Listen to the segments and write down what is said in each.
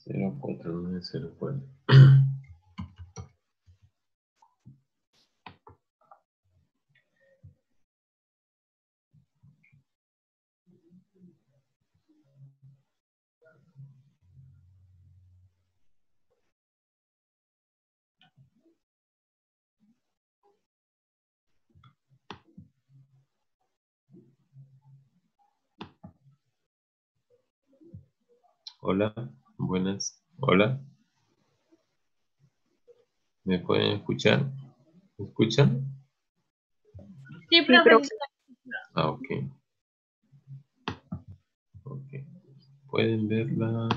04904. Hola, buenas. Hola, ¿me pueden escuchar? ¿Me escuchan? Sí, Sí, profe, sí profe. está. Ah, ok. Ok. Pueden verla.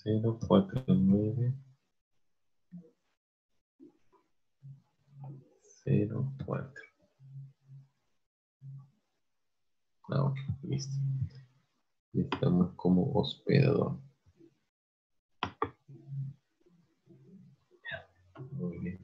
04904. Ah, ok, listo. Estamos como hospedador. Muy bien.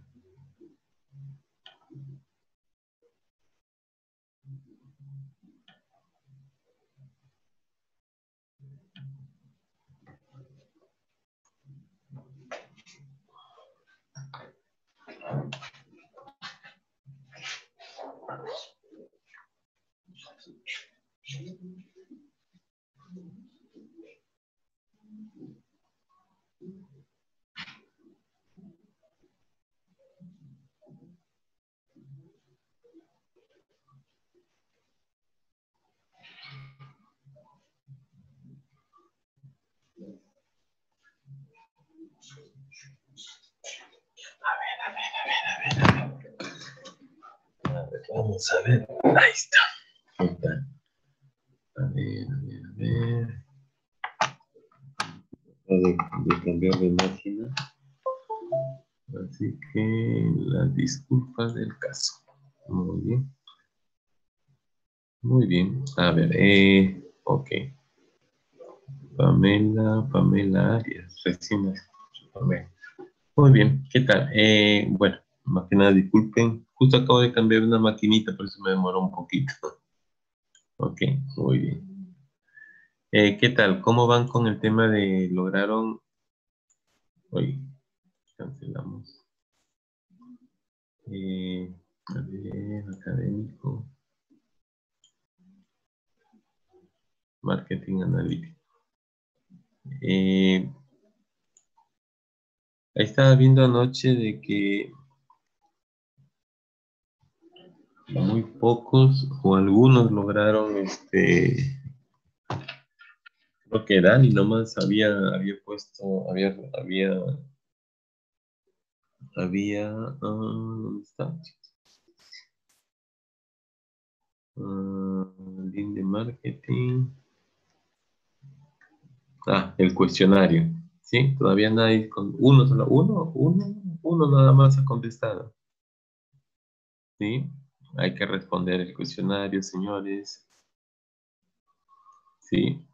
A ver, vamos a ver. Ahí está. ¿Qué tal? A ver, a ver, a ver. De cambiar de máquina. Así que las disculpas del caso. Muy bien. Muy bien. A ver, ok. Pamela Arias. Recién la escucho, Pamela. Muy bien. ¿Qué tal? Bueno, más que nada, disculpen. Justo acabo de cambiar una maquinita, por eso me demoró un poquito. Ok, muy bien. ¿Qué tal? ¿Cómo van con el tema de lograron? Hoy cancelamos. A ver, académico. Marketing analítico. Ahí estaba viendo anoche de que muy pocos o algunos lograron, creo que Dani nomás había puesto, ¿dónde está? Link de marketing. Ah, el cuestionario. Sí, todavía nadie con uno nada más ha contestado. Sí, hay que responder el cuestionario, señores. Sí,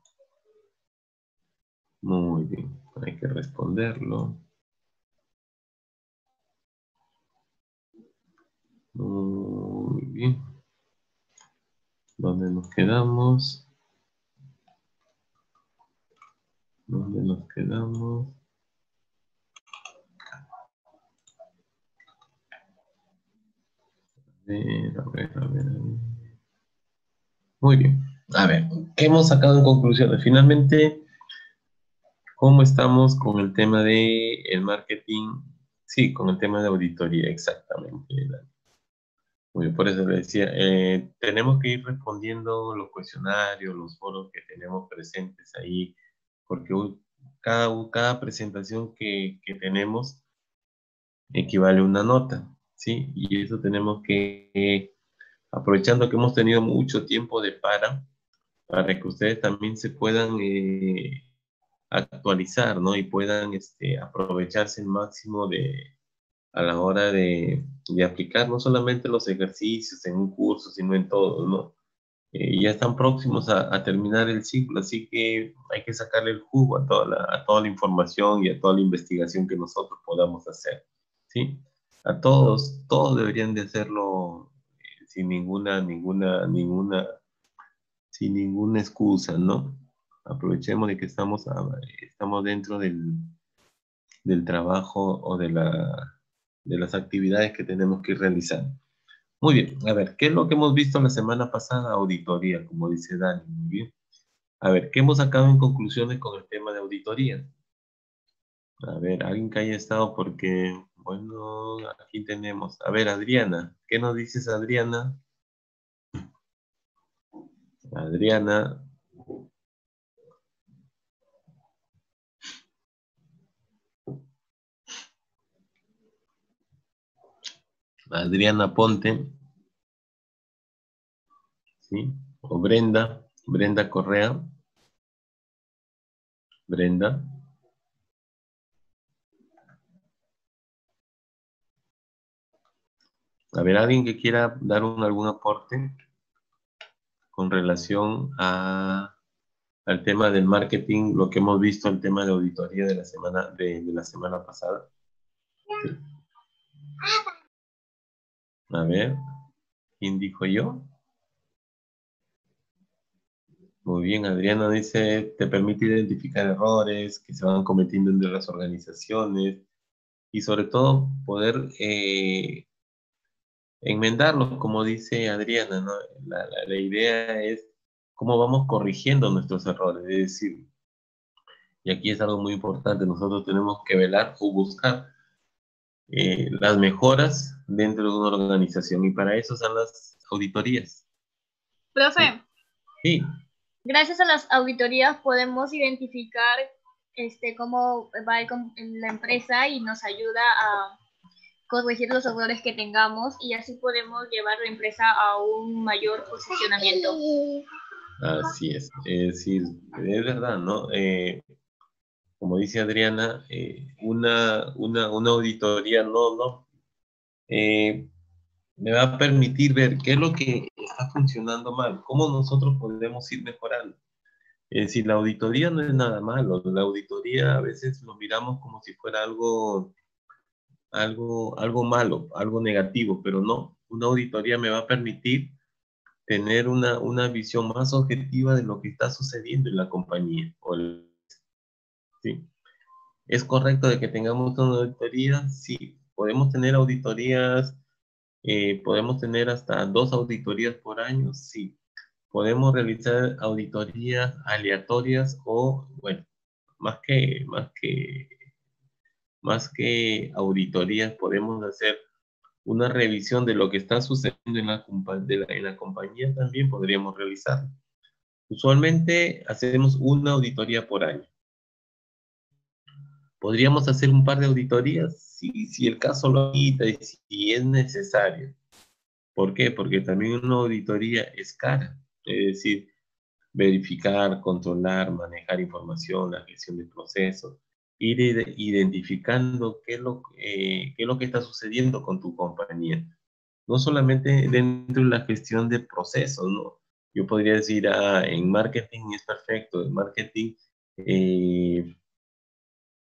muy bien, hay que responderlo. Muy bien. ¿Dónde nos quedamos? ¿Dónde nos quedamos? A ver, a ver, a ver, a ver. Muy bien. A ver, ¿qué hemos sacado en conclusiones? Finalmente, ¿cómo estamos con el tema de el marketing? Sí, con el tema de auditoría, exactamente. Muy bien, por eso le decía, tenemos que ir respondiendo los cuestionarios, los foros que tenemos presentes ahí, porque cada presentación que tenemos equivale a una nota, ¿sí? Y eso tenemos que, aprovechando que hemos tenido mucho tiempo de para que ustedes también se puedan actualizar, ¿no? Y puedan aprovecharse el máximo a la hora de aplicar no solamente los ejercicios en un curso, sino en todo, ¿no? Ya están próximos a terminar el ciclo, así que hay que sacarle el jugo a toda la información y a toda la investigación que nosotros podamos hacer, ¿sí? A todos deberían de hacerlo sin ninguna sin ninguna excusa, ¿no? Aprovechemos de que estamos dentro del trabajo o de las actividades que tenemos que ir realizando. Muy bien, a ver, ¿qué es lo que hemos visto la semana pasada? Auditoría, como dice Dani, muy bien. A ver, ¿qué hemos sacado en conclusiones con el tema de auditoría? A ver, alguien que haya estado porque, bueno, aquí tenemos. A ver, Adriana, ¿qué nos dices, Adriana? Adriana, Adriana Ponte, ¿sí? O Brenda, Brenda Correa, Brenda. A ver, alguien que quiera dar algún aporte con relación al tema del marketing, lo que hemos visto, el tema de auditoría de la semana, de la semana pasada. Sí. A ver, ¿quién dijo yo? Muy bien, Adriana dice, te permite identificar errores que se van cometiendo entre las organizaciones y sobre todo poder enmendarlos, como dice Adriana, ¿no? La idea es cómo vamos corrigiendo nuestros errores, es decir, y aquí es algo muy importante, nosotros tenemos que velar o buscar las mejoras dentro de una organización y para eso son las auditorías. Profe, Sí, gracias a las auditorías podemos identificar cómo va en la empresa y nos ayuda a corregir los errores que tengamos y así podemos llevar la empresa a un mayor posicionamiento. así es decir, es verdad, ¿no? Como dice Adriana, una auditoría eh, me va a permitir ver qué es lo que está funcionando mal, cómo nosotros podemos ir mejorando. Es decir, la auditoría no es nada malo, la auditoría a veces lo miramos como si fuera algo malo, algo negativo, pero no, una auditoría me va a permitir tener una visión más objetiva de lo que está sucediendo en la compañía. ¿Sí? ¿Es correcto de que tengamos una auditoría? Sí, podemos tener auditorías, podemos tener hasta 2 auditorías por año, sí. Podemos realizar auditorías aleatorias o, bueno, más que auditorías, podemos hacer una revisión de lo que está sucediendo en la compañía, también podríamos realizar. Usualmente hacemos una auditoría por año. ¿Podríamos hacer un par de auditorías? Si el caso lo quita y si es necesario. ¿Por qué? Porque también una auditoría es cara. Es decir, verificar, controlar, manejar información, la gestión de procesos, ir identificando qué es lo que está sucediendo con tu compañía. No solamente dentro de la gestión de procesos, ¿no? Yo podría decir, en marketing es perfecto, en marketing eh,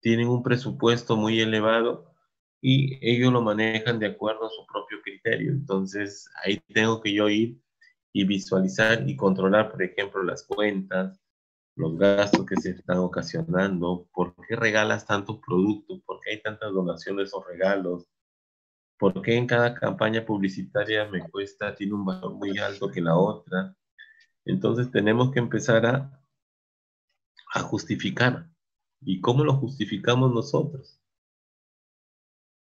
tienen un presupuesto muy elevado y ellos lo manejan de acuerdo a su propio criterio. Entonces, ahí tengo que yo ir y visualizar y controlar, por ejemplo, las cuentas, los gastos que se están ocasionando, por qué regalas tantos productos, por qué hay tantas donaciones o regalos, por qué en cada campaña publicitaria tiene un valor muy alto que la otra. Entonces tenemos que empezar a justificar. ¿Y cómo lo justificamos nosotros?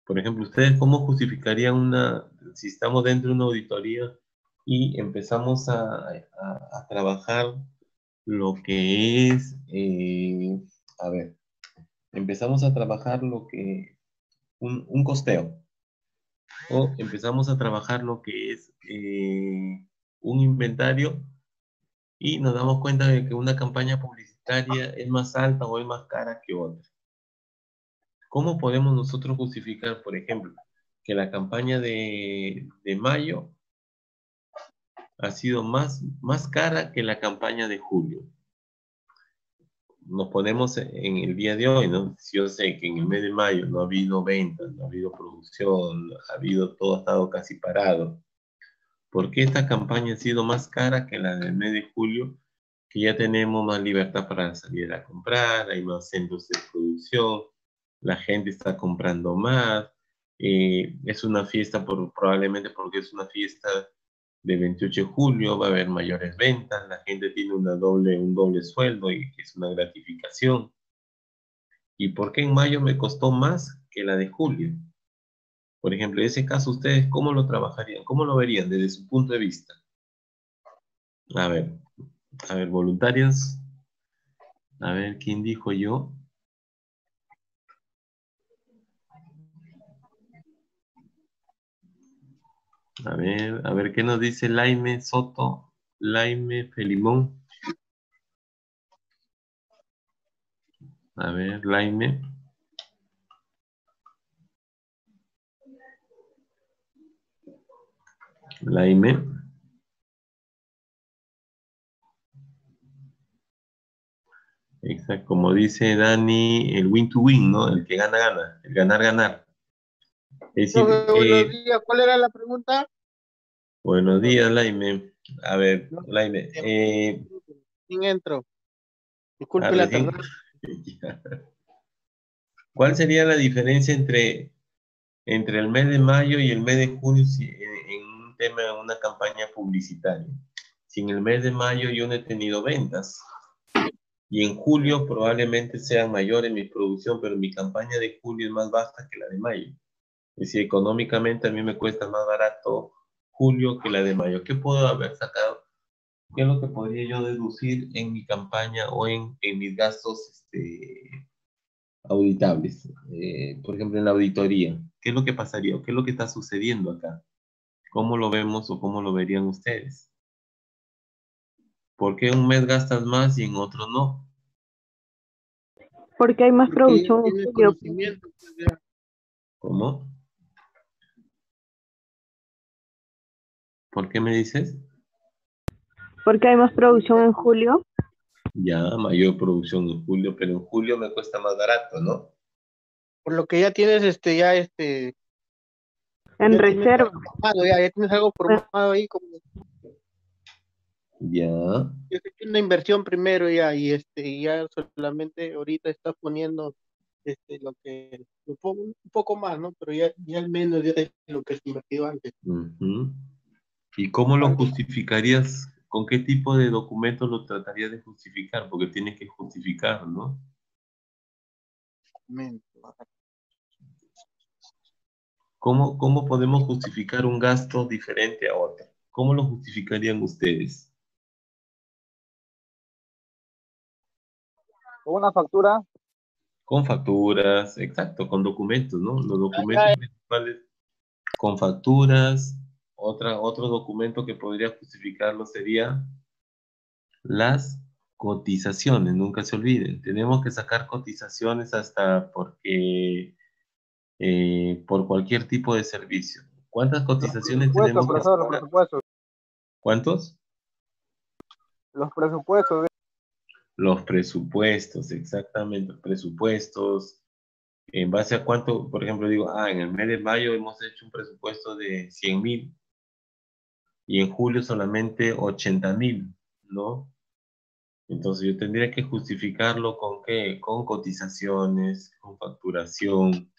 Por ejemplo, ¿ustedes cómo justificarían si estamos dentro de una auditoría y empezamos a trabajar lo que es, a ver, empezamos a trabajar lo que, un costeo, o empezamos a trabajar lo que es un inventario y nos damos cuenta de que una campaña publicitaria es más alta o es más cara que otra? ¿Cómo podemos nosotros justificar, por ejemplo, que la campaña de mayo ha sido más cara que la campaña de julio? Nos ponemos en el día de hoy, ¿no? Si yo sé que en el mes de mayo no ha habido ventas, no ha habido producción, todo ha estado casi parado, ¿Por qué esta campaña ha sido más cara que la del mes de julio? Que ya tenemos más libertad para salir a comprar, hay más centros de producción, la gente está comprando más, es una fiesta probablemente porque es una fiesta de 28 de julio, va a haber mayores ventas, la gente tiene un doble sueldo y que es una gratificación. ¿Y por qué en mayo me costó más que la de julio? Por ejemplo, en ese caso, ¿ustedes cómo lo trabajarían? ¿Cómo lo verían desde su punto de vista? A ver, voluntarios. A ver, ¿quién dijo yo? A ver, ¿qué nos dice Laime Soto? Laime Felimón. A ver, Laime. Laime. Exacto, como dice Dani, el win to win, ¿no? El que gana, gana. El ganar, ganar. Es decir, Buenos días, ¿cuál era la pregunta? buenos días, Laime. A ver, No, Laime. sin entro. Disculpe la Recién. tardanza. ¿Cuál sería la diferencia entre el mes de mayo y el mes de junio en un tema, de una campaña publicitaria? Si en el mes de mayo yo no he tenido ventas y en julio probablemente sean mayores mi producción, pero mi campaña de julio es más baja que la de mayo. Es decir, económicamente a mí me cuesta más barato julio que la de mayo. ¿Qué puedo haber sacado? ¿Qué es lo que podría yo deducir en mi campaña o en mis gastos auditables? Por ejemplo, en la auditoría. ¿Qué es lo que pasaría o qué es lo que está sucediendo acá? ¿Cómo lo vemos o cómo lo verían ustedes? ¿Por qué un mes gastas más y en otro no? Porque hay más Porque ya producción en tienes julio. conocimiento, pues, ya. ¿Cómo? ¿Por qué me dices? Porque hay más producción en julio. Ya, mayor producción en julio, pero en julio me cuesta más barato, ¿no? Por lo que ya tienes En ya tienes reserva. algo formado, ya tienes algo formado ahí, como Ya. ya has hecho una inversión primero ya, y ya solamente ahorita estás poniendo un poco más, ¿no? Pero ya al menos ya es lo que has invertido antes. Ujú. ¿Y cómo lo justificarías? ¿Con qué tipo de documentos lo tratarías de justificar? Porque tienes que justificar, ¿no? ¿Cómo podemos justificar un gasto diferente a otro? ¿Cómo lo justificarían ustedes? Una factura. Con facturas, exacto, con documentos, ¿no? Los documentos principales con facturas. Otro documento que podría justificarlo sería las cotizaciones, nunca se olviden. Tenemos que sacar cotizaciones hasta porque por cualquier tipo de servicio. ¿Cuántas cotizaciones tenemos que Profesor, los sacar? presupuestos. ¿Cuántos? Los presupuestos. Los presupuestos, exactamente, presupuestos. ¿En base a cuánto? Por ejemplo, digo, en el mes de mayo hemos hecho un presupuesto de 100.000 y en julio solamente 80.000, ¿no? Entonces yo tendría que justificarlo con qué, con cotizaciones, con facturación,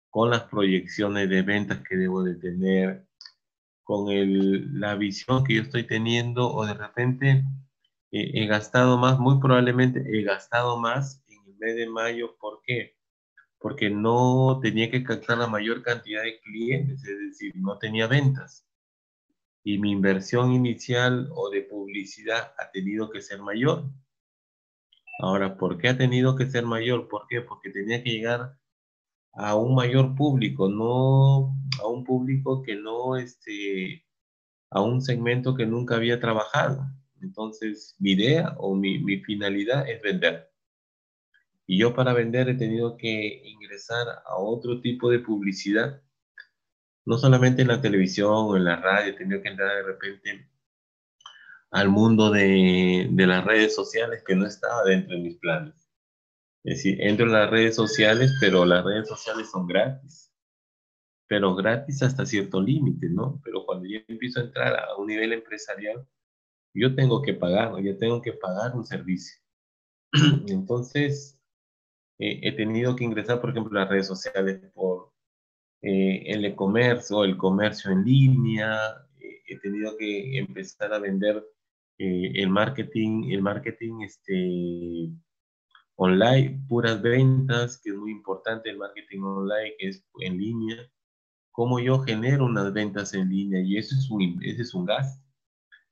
con las proyecciones de ventas que debo de tener, con la visión que yo estoy teniendo, o de repente he gastado más, muy probablemente he gastado más en el mes de mayo. ¿Por qué? Porque no tenía que captar la mayor cantidad de clientes, es decir, no tenía ventas. Y mi inversión inicial o de publicidad ha tenido que ser mayor. Ahora, ¿por qué ha tenido que ser mayor? ¿Por qué? Porque tenía que llegar a un mayor público, no a un público que no, a un segmento que nunca había trabajado. Entonces, mi idea o mi finalidad es vender. Y yo para vender he tenido que ingresar a otro tipo de publicidad, no solamente en la televisión o en la radio, he tenido que entrar de repente al mundo de las redes sociales que no estaba dentro de mis planes. Es decir, entro en las redes sociales, pero las redes sociales son gratis. pero gratis hasta cierto límite, ¿no? Pero cuando yo empiezo a entrar a un nivel empresarial, yo tengo que pagar, ¿no? Yo tengo que pagar un servicio. Entonces, he tenido que ingresar, por ejemplo, a las redes sociales por el e-commerce o el comercio en línea. He tenido que empezar a vender el marketing online, puras ventas, que es muy importante el marketing online, que es en línea. Cómo yo genero unas ventas en línea, y ese es un gasto.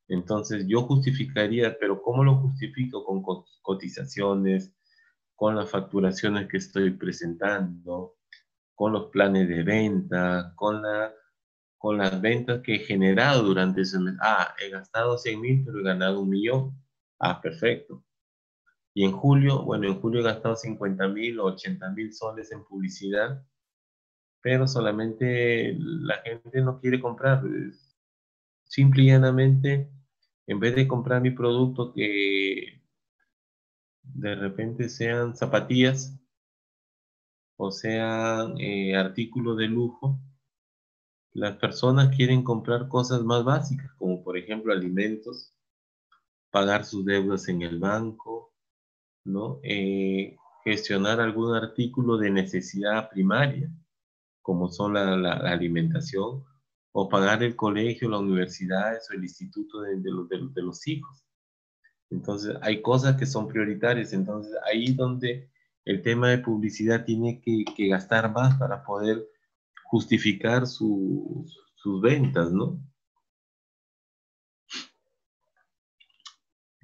Entonces yo justificaría, pero ¿cómo lo justifico? Con cotizaciones, con las facturaciones que estoy presentando, con los planes de venta, con las ventas que he generado durante ese mes. Ah, he gastado 100.000, pero he ganado 1.000.000. Ah, perfecto. Y en julio, bueno, en julio he gastado 50.000 o 80.000 soles en publicidad, pero solamente la gente no quiere comprar. Simple y llanamente, en vez de comprar mi producto, que de repente sean zapatillas o sean artículos de lujo, las personas quieren comprar cosas más básicas, como por ejemplo alimentos, pagar sus deudas en el banco, ¿no? Gestionar algún artículo de necesidad primaria, como son la alimentación, o pagar el colegio, la universidad o el instituto de los hijos. Entonces, hay cosas que son prioritarias. Entonces, ahí donde el tema de publicidad tiene que gastar más para poder justificar sus ventas, ¿no?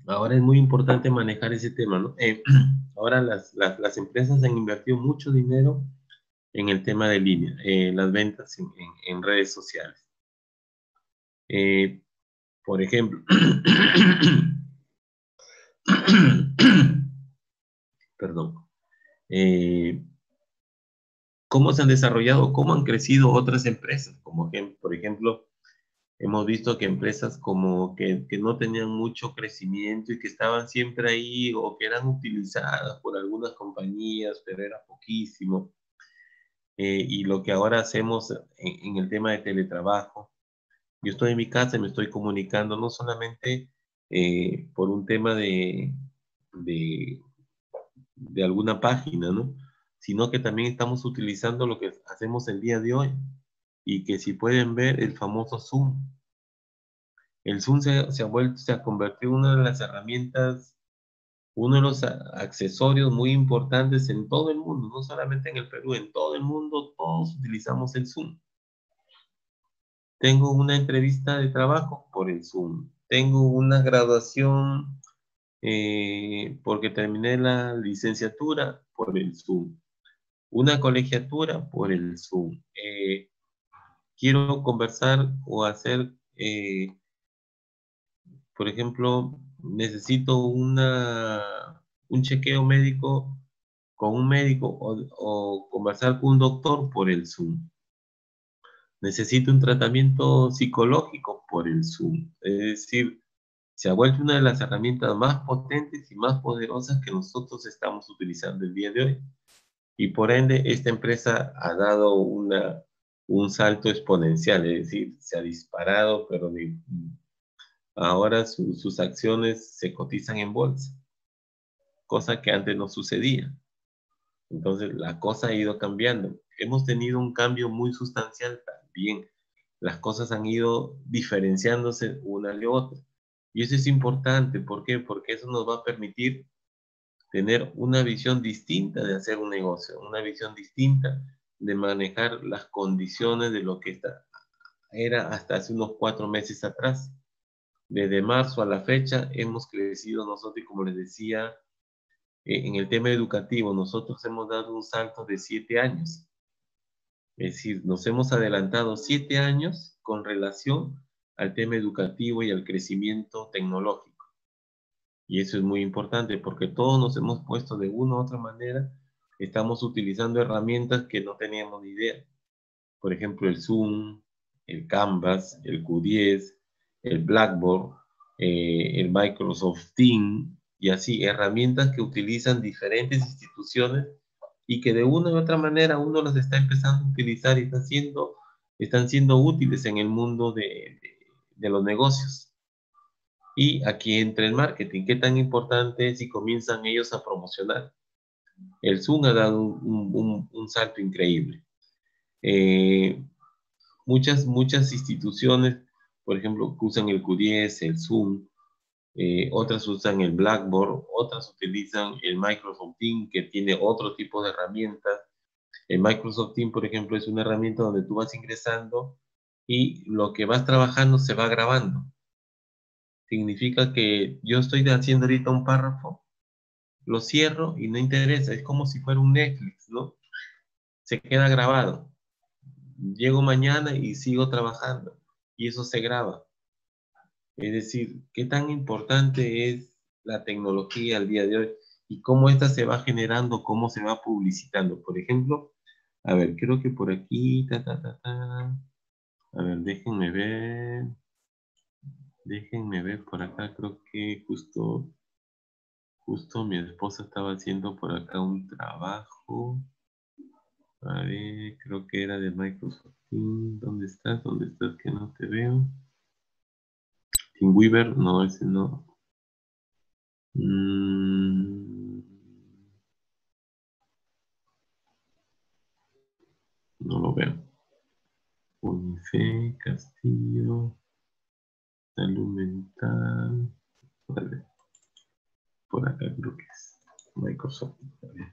Ahora es muy importante manejar ese tema, ¿no? Ahora las empresas han invertido mucho dinero en el tema de línea, las ventas en redes sociales. Por ejemplo, perdón, ¿cómo se han desarrollado, cómo han crecido otras empresas? Como que, por ejemplo, hemos visto que empresas como que no tenían mucho crecimiento y que estaban siempre ahí o que eran utilizadas por algunas compañías, pero era poquísimo. Y lo que ahora hacemos en el tema de teletrabajo, yo estoy en mi casa y me estoy comunicando no solamente por un tema de, de alguna página, ¿no? Sino que también estamos utilizando lo que hacemos el día de hoy, y que si pueden ver el famoso Zoom. El Zoom se ha convertido en una de las herramientas, uno de los accesorios muy importantes en todo el mundo, no solamente en el Perú, en todo el mundo todos utilizamos el Zoom. Tengo una entrevista de trabajo por el Zoom. Tengo una graduación porque terminé la licenciatura por el Zoom. Una colegiatura por el Zoom. Quiero conversar o hacer, por ejemplo, necesito un chequeo médico con un médico o conversar con un doctor por el Zoom. Necesito un tratamiento psicológico por el Zoom. Es decir, se ha vuelto una de las herramientas más potentes y más poderosas que nosotros estamos utilizando el día de hoy. Y por ende, esta empresa ha dado un salto exponencial, es decir, se ha disparado, pero ahora sus acciones se cotizan en bolsa, cosa que antes no sucedía. Entonces, la cosa ha ido cambiando. Hemos tenido un cambio muy sustancial también. Las cosas han ido diferenciándose una de otra. Y eso es importante. ¿Por qué? Porque eso nos va a permitir tener una visión distinta de hacer un negocio, una visión distinta de manejar las condiciones de lo que era hasta hace unos 4 meses atrás. Desde marzo a la fecha hemos crecido nosotros, y como les decía, en el tema educativo, nosotros hemos dado un salto de 7 años. Es decir, nos hemos adelantado 7 años con relación al tema educativo y al crecimiento tecnológico. Y eso es muy importante porque todos nos hemos puesto de una u otra manera, estamos utilizando herramientas que no teníamos ni idea. Por ejemplo, el Zoom, el Canvas, el Q10, el Blackboard, el Microsoft Teams, y así, herramientas que utilizan diferentes instituciones y que de una u otra manera uno las está empezando a utilizar y está haciendo están siendo útiles en el mundo de los negocios. Y aquí entra el marketing. ¿Qué tan importante es si comienzan ellos a promocionar? El Zoom ha dado un salto increíble. Muchas instituciones, por ejemplo, usan el Q10, el Zoom, otras usan el Blackboard, otras utilizan el Microsoft Teams, que tiene otro tipo de herramientas. El Microsoft Teams, por ejemplo, es una herramienta donde tú vas ingresando y lo que vas trabajando se va grabando. Significa que yo estoy haciendo ahorita un párrafo, lo cierro y no interesa, es como si fuera un Netflix, ¿no? Se queda grabado. Llego mañana y sigo trabajando y eso se graba. Es decir, qué tan importante es la tecnología al día de hoy y cómo esta se va generando, cómo se va publicitando. Por ejemplo, a ver, creo que por aquí, A ver, déjenme ver por acá, creo que justo mi esposa estaba haciendo por acá un trabajo. A ver, creo que era de Microsoft Teams. ¿Dónde estás? ¿Dónde estás? Que no te veo. TeamWeaver, no, ese no. No lo veo. Unife, Castillo, Salud Mental. Vale. Por acá creo que es Microsoft. A ver.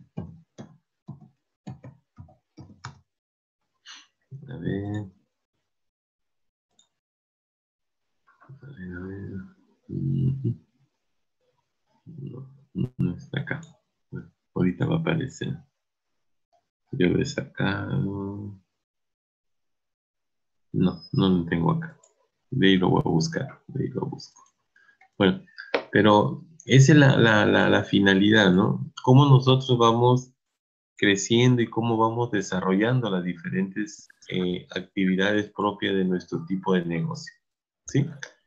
A ver. A ver. No está acá. Bueno, ahorita va a aparecer. Yo lo he sacado. No lo tengo acá. De ahí lo voy a buscar. De ahí lo busco. Bueno, pero esa es la finalidad, ¿no? Cómo nosotros vamos creciendo y cómo vamos desarrollando las diferentes actividades propias de nuestro tipo de negocio, ¿sí?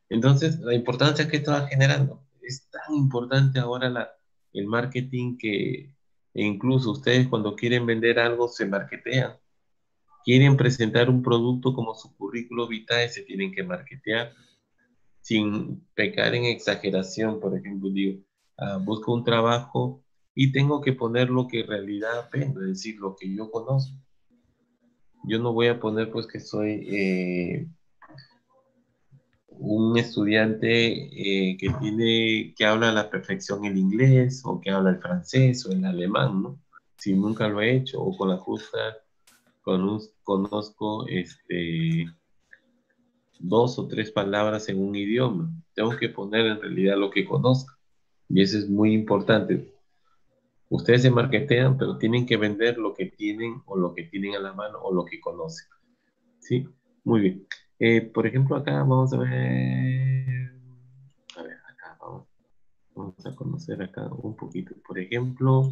Entonces, la importancia que esto va generando. Es tan importante ahora el marketing que incluso ustedes cuando quieren vender algo se marketean. Quieren presentar un producto como su currículo vitae, se tienen que marketear sin pecar en exageración. Por ejemplo, digo, busco un trabajo y tengo que poner lo que en realidad aprendo, es decir, lo que yo conozco. Yo no voy a poner pues que soy un estudiante que habla a la perfección el inglés o que habla el francés o el alemán, ¿no? Si nunca lo he hecho o con la justa conozco dos o tres palabras en un idioma. Tengo que poner en realidad lo que conozco. Y eso es muy importante. Ustedes se marketean, pero tienen que vender lo que tienen o lo que tienen a la mano o lo que conocen. ¿Sí? Muy bien. Por ejemplo, acá vamos a ver. A ver, acá vamos a conocer acá un poquito. Por ejemplo,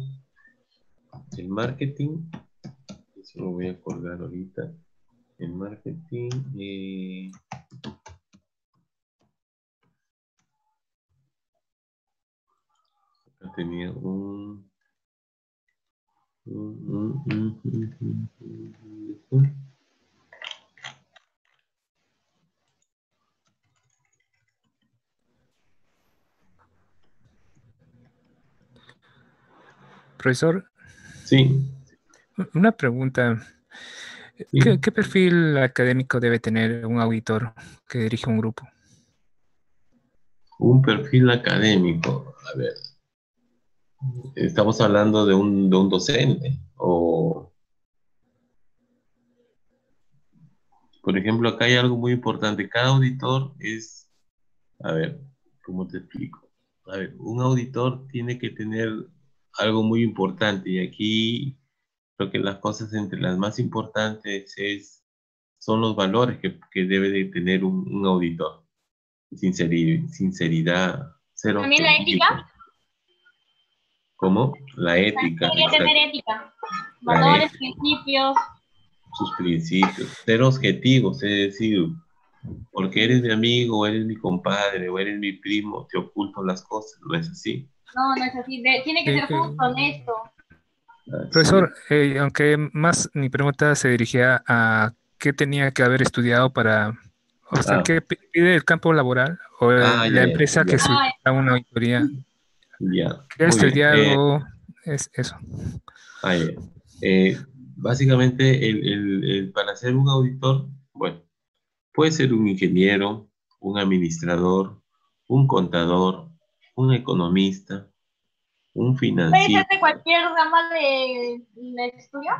el marketing. Eso lo voy a colgar ahorita. El marketing. Acá tenía Profesor, Sí, una pregunta. sí. ¿Qué perfil académico debe tener un auditor que dirige un grupo? Un perfil académico. A ver, estamos hablando de un docente o, por ejemplo, acá hay algo muy importante. Cada auditor es, a ver, ¿cómo te explico? A ver, un auditor tiene que tener algo muy importante y aquí creo que las cosas entre las más importantes son los valores que debe de tener un auditor. Sinceridad, ser También la objetivo. ética. ¿Cómo? La ética, Tiene que tener exacto. ética, La valores, ética, principios. sus principios, ser objetivos, es decir, porque eres mi amigo, o eres mi compadre, o eres mi primo, te oculto las cosas, ¿no es así? No, no es así. Tiene que Eh, ser eh, justo, honesto. Así es. Profesor, aunque más mi pregunta se dirigía a ¿qué tenía que haber estudiado para, o sea, Ah, qué pide el campo laboral o ya, la ya, empresa que ya, solicita una auditoría? ya. ¿Qué ha Muy bien. estudiado? Es eso. Ya. Básicamente, para ser un auditor, bueno, puede ser un ingeniero, un administrador, un contador, un economista, un ¿Puede ser financiero, de cualquier rama de estudio?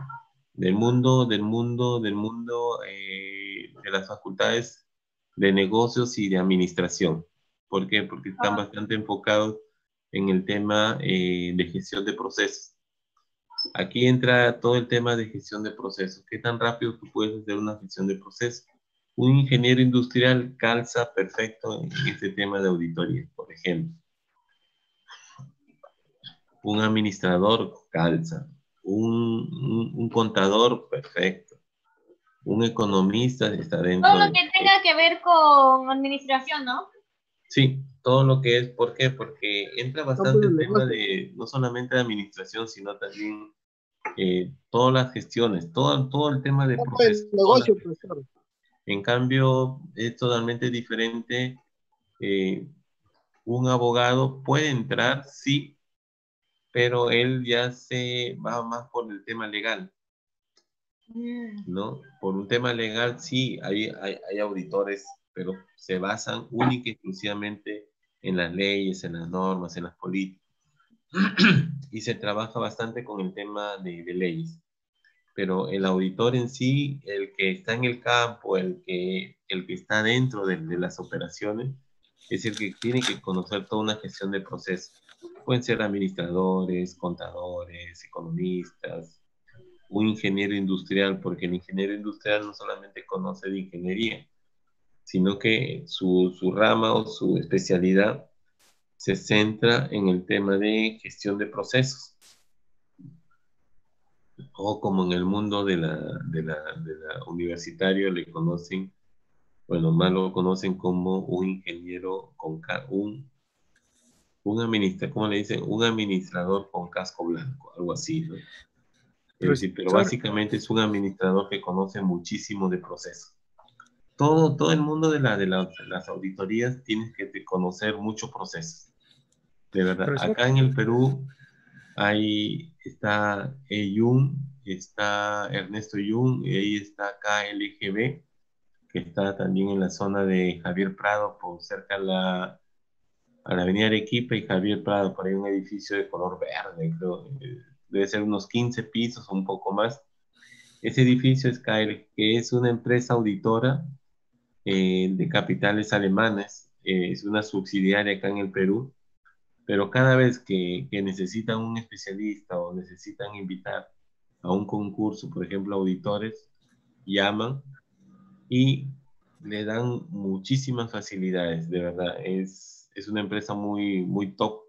de las facultades de negocios y de administración. ¿Por qué? Porque están Ah, bastante enfocados en el tema de gestión de procesos. Aquí entra todo el tema de gestión de procesos. ¿Qué tan rápido tú puedes hacer una gestión de procesos? Un ingeniero industrial calza perfecto en este tema de auditoría, por ejemplo. Un administrador calza. Un contador perfecto. Un economista está todo dentro lo de... que tenga que ver con administración, ¿no? Sí, todo lo que es, ¿por qué? Porque entra Campo bastante de el tema negocio. de, no solamente de administración, sino también todas las gestiones, todo el tema de Campo de procesos, negocio, profesor. En cambio, es totalmente diferente. eh, un abogado puede entrar, sí, pero él ya se va más por el tema legal, Mm. ¿no? Por un tema legal, sí, hay auditores, pero se basan única y exclusivamente en las leyes, en las normas, en las políticas. Y se trabaja bastante con el tema de leyes. Pero el auditor en sí, el que está en el campo, el que está dentro de las operaciones, es el que tiene que conocer toda una gestión de procesos. Pueden ser administradores, contadores, economistas, un ingeniero industrial, porque el ingeniero industrial no solamente conoce de ingeniería, sino que su rama o su especialidad se centra en el tema de gestión de procesos, o como en el mundo de la universitario le conocen, bueno, más lo conocen como un ingeniero ¿cómo le dicen? Un administrador con casco blanco, algo así, ¿no? Es decir, pero Profesor, básicamente es un administrador que conoce muchísimo de procesos. Todo el mundo de las auditorías tiene que conocer muchos procesos, de verdad. profesor, Acá en el Perú está Jung, está Ernesto Jung, y ahí está KLGB, que está también en la zona de Javier Prado, por cerca a la avenida Arequipa y Javier Prado, por ahí un edificio de color verde, creo, debe ser unos 15 pisos o un poco más. Ese edificio es KL, que es una empresa auditora de capitales alemanes, es una subsidiaria acá en el Perú, pero cada vez que necesitan un especialista o necesitan invitar a un concurso, por ejemplo, auditores, llaman y le dan muchísimas facilidades, de verdad. Es una empresa muy, muy top,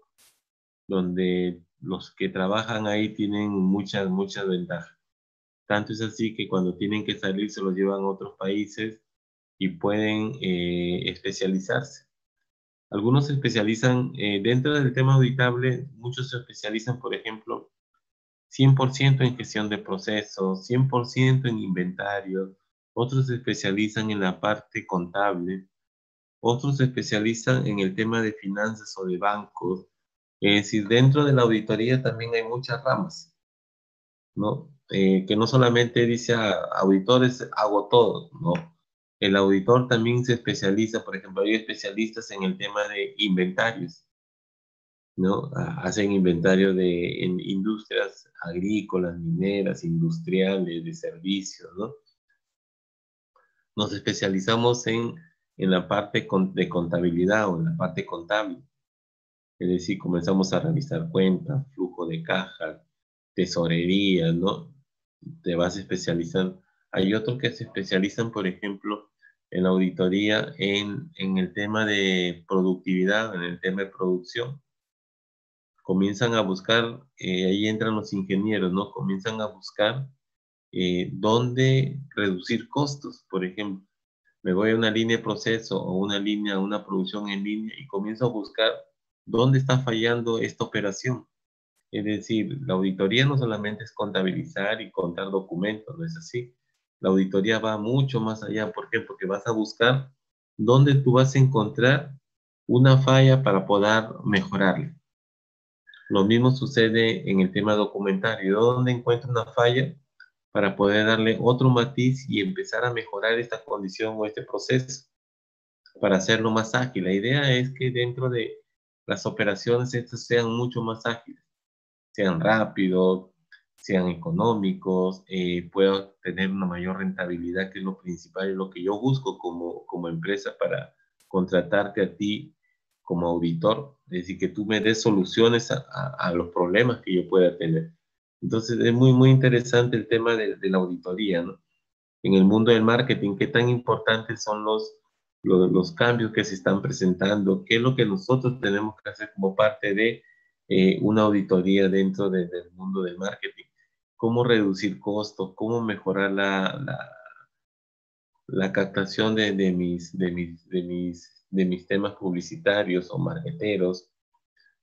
donde los que trabajan ahí tienen muchas, muchas ventajas. Tanto es así que cuando tienen que salir se los llevan a otros países y pueden especializarse. Algunos se especializan dentro del tema auditable, muchos se especializan, por ejemplo, 100% en gestión de procesos, 100% en inventario, otros se especializan en la parte contable, otros se especializan en el tema de finanzas o de bancos. Es decir, dentro de la auditoría también hay muchas ramas, ¿no? Que no solamente dice auditores, hago todo, ¿no? El auditor también se especializa, por ejemplo, hay especialistas en el tema de inventarios, ¿no? Hacen inventario en industrias agrícolas, mineras, industriales, de servicios, ¿no? Nos especializamos en la parte de contabilidad o en la parte contable. Es decir, comenzamos a revisar cuentas, flujo de caja, tesorería, ¿no? Te vas especializando. Hay otros que se especializan, por ejemplo, en la auditoría en el tema de productividad, en el tema de producción. Comienzan a buscar, ahí entran los ingenieros, ¿no? Comienzan a buscar dónde reducir costos. Por ejemplo, me voy a una línea de proceso o una producción en línea y comienzo a buscar dónde está fallando esta operación. Es decir, la auditoría no solamente es contabilizar y contar documentos, no es así, La auditoría va mucho más allá. ¿Por qué? Porque vas a buscar dónde tú vas a encontrar una falla para poder mejorarla. Lo mismo sucede en el tema documentario. ¿Dónde encuentro una falla para poder darle otro matiz y empezar a mejorar esta condición o este proceso para hacerlo más ágil? La idea es que dentro de las operaciones estas sean mucho más ágiles, sean rápidos, sean económicos, puedan tener una mayor rentabilidad, que es lo principal y lo que yo busco como empresa para contratarte a ti como auditor, es decir, que tú me des soluciones a los problemas que yo pueda tener. Entonces es muy, muy interesante el tema de la auditoría, ¿no? En el mundo del marketing, qué tan importantes son los cambios que se están presentando, qué es lo que nosotros tenemos que hacer como parte de una auditoría dentro del mundo del marketing, cómo reducir costos, cómo mejorar la captación de mis temas publicitarios o marketeros,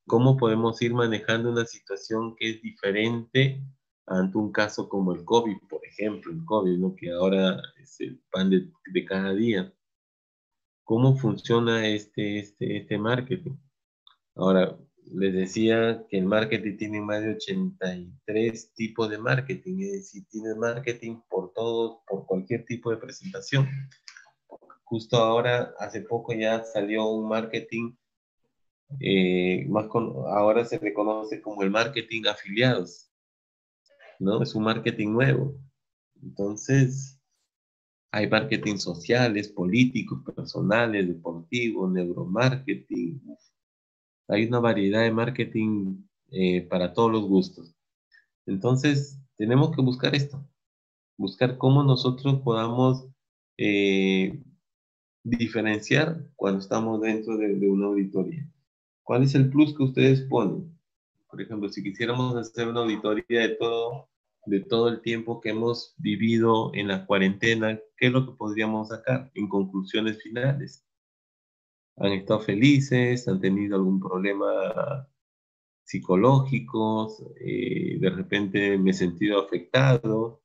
cómo podemos ir manejando una situación que es diferente ante un caso como el COVID, por ejemplo, el COVID, ¿no? Que ahora es el pan de cada día. ¿Cómo funciona este marketing? Ahora, les decía que el marketing tiene más de 83 tipos de marketing, es decir, tiene marketing por todo, por cualquier tipo de presentación. Justo ahora, hace poco ya salió un marketing, ahora se le conoce como el marketing afiliados, ¿no? Es un marketing nuevo. Entonces, hay marketing sociales, políticos, personales, deportivos, neuromarketing. Hay una variedad de marketing para todos los gustos. Entonces, tenemos que buscar esto, buscar cómo nosotros podamos eh, diferenciar cuando estamos dentro de una auditoría. ¿Cuál es el plus que ustedes ponen? Por ejemplo, si quisiéramos hacer una auditoría de todo el tiempo que hemos vivido en la cuarentena, ¿qué es lo que podríamos sacar en conclusiones finales? ¿Han estado felices? ¿Han tenido algún problema psicológico? De repente me he sentido afectado,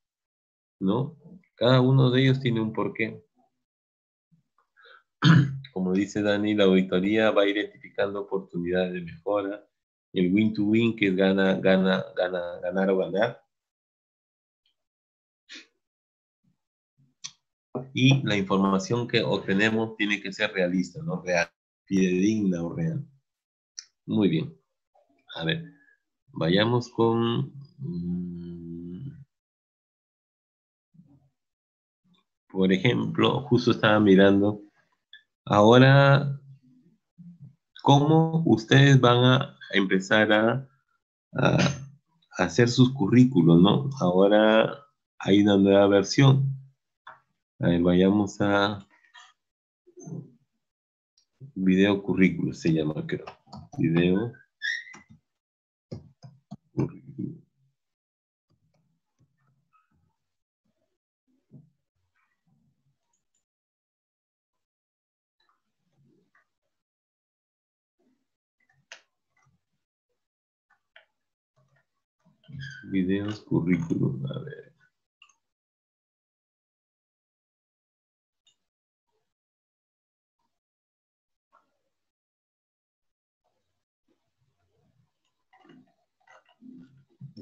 ¿no? Cada uno de ellos tiene un porqué. Como dice Dani, la auditoría va identificando oportunidades de mejora, el win-to-win, que es ganar o ganar, y la información que obtenemos tiene que ser realista, ¿no? Real, fidedigna o real. Muy bien. A ver, vayamos con... por ejemplo, justo estaba mirando, ahora, ¿cómo ustedes van a empezar a hacer sus currículos, ¿no? Ahora hay una nueva versión. A ver, vayamos a video currículo, se llama, creo. Video currículo. Videos currículum, a ver.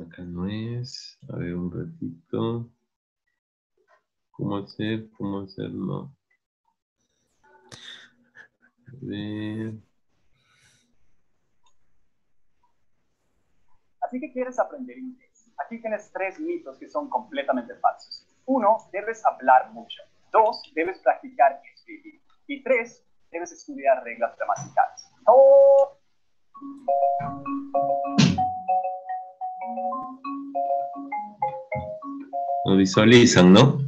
Acá no es. A ver, un ratito. ¿Cómo hacer? ¿Cómo hacer? No. A ver. Así que quieres aprender inglés. Aquí tienes 3 mitos que son completamente falsos. 1, debes hablar mucho. 2, debes practicar escribir. Y 3, debes estudiar reglas gramaticales. ¡Oh! Lo visualizan, ¿no?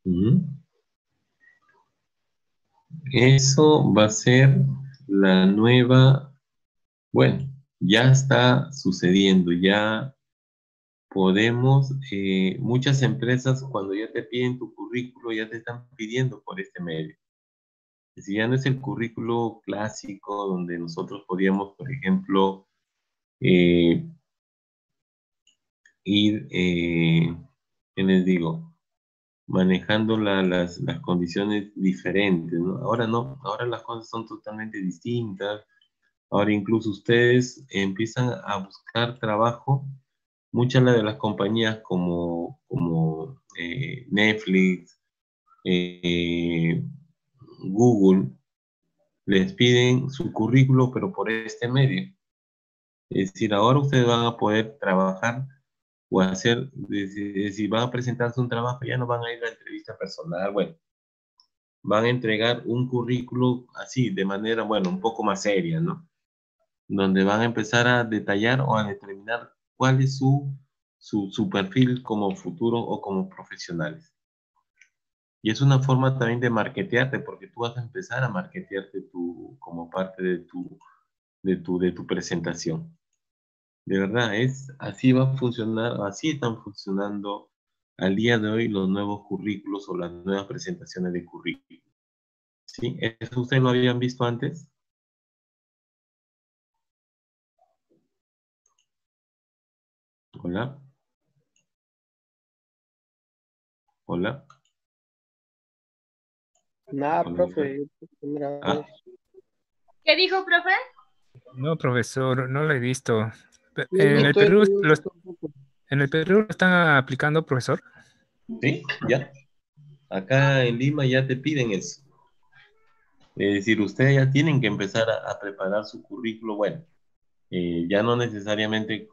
Ujú. Eso va a ser la nueva, bueno, ya está sucediendo, ya podemos, muchas empresas cuando ya te piden tu currículo ya te están pidiendo por este medio. Es decir, ya no es el currículo clásico donde nosotros podíamos, por ejemplo, eh, ir, ¿qué les digo? Manejando las condiciones diferentes, ¿no? Ahora no, ahora las cosas son totalmente distintas. Ahora incluso ustedes empiezan a buscar trabajo, muchas de las compañías como Netflix, eh, Google, les piden su currículo, pero por este medio. Es decir, ahora ustedes van a poder trabajar o hacer, si van a presentarse un trabajo, ya no van a ir a la entrevista personal, bueno, van a entregar un currículo así, de manera, bueno, un poco más seria, ¿no? Donde van a empezar a detallar o a determinar cuál es su perfil como futuro o como profesionales. Y es una forma también de marketearte, porque tú vas a empezar a marketearte como parte de tu presentación. De verdad, así va a funcionar, así están funcionando al día de hoy los nuevos currículos o las nuevas presentaciones de currículos. ¿Sí? ¿Eso ustedes lo habían visto antes? Hola. Hola. Nada, Hola, profe, primera Ah, vez. ¿Qué dijo, profe? No, profesor, no lo he visto. Sí, he visto eso, yo tampoco. En el Perú lo están aplicando, profesor. sí, ya. Acá en Lima ya te piden eso. Es decir, ustedes ya tienen que empezar a preparar su currículo. Bueno, ya no necesariamente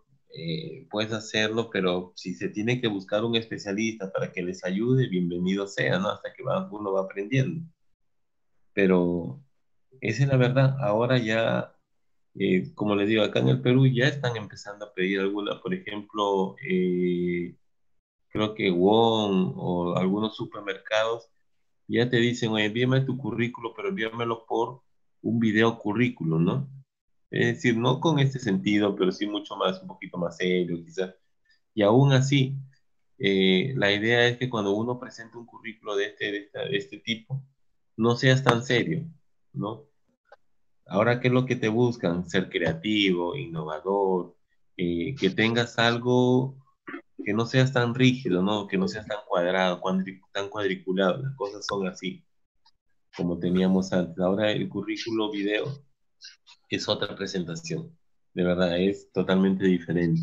puedes hacerlo, pero si se tiene que buscar un especialista para que les ayude, bienvenido sea, ¿no? Hasta que uno va aprendiendo. Pero esa es la verdad. Ahora ya, como les digo, acá en el Perú ya están empezando a pedir algunas, por ejemplo, creo que Wong o algunos supermercados ya te dicen, oye, envíame tu currículo, pero envíamelo por un video currículo, ¿no? Es decir, no con este sentido, pero sí mucho más, un poquito más serio, quizás. Y aún así, la idea es que cuando uno presenta un currículo de este tipo, no seas tan serio, ¿no? Ahora, ¿qué es lo que te buscan? Ser creativo, innovador, que tengas algo que no seas tan rígido, ¿no? Que no seas tan cuadrado, tan cuadriculado. Las cosas son así, como teníamos antes. Ahora el currículo video es otra presentación. De verdad, es totalmente diferente.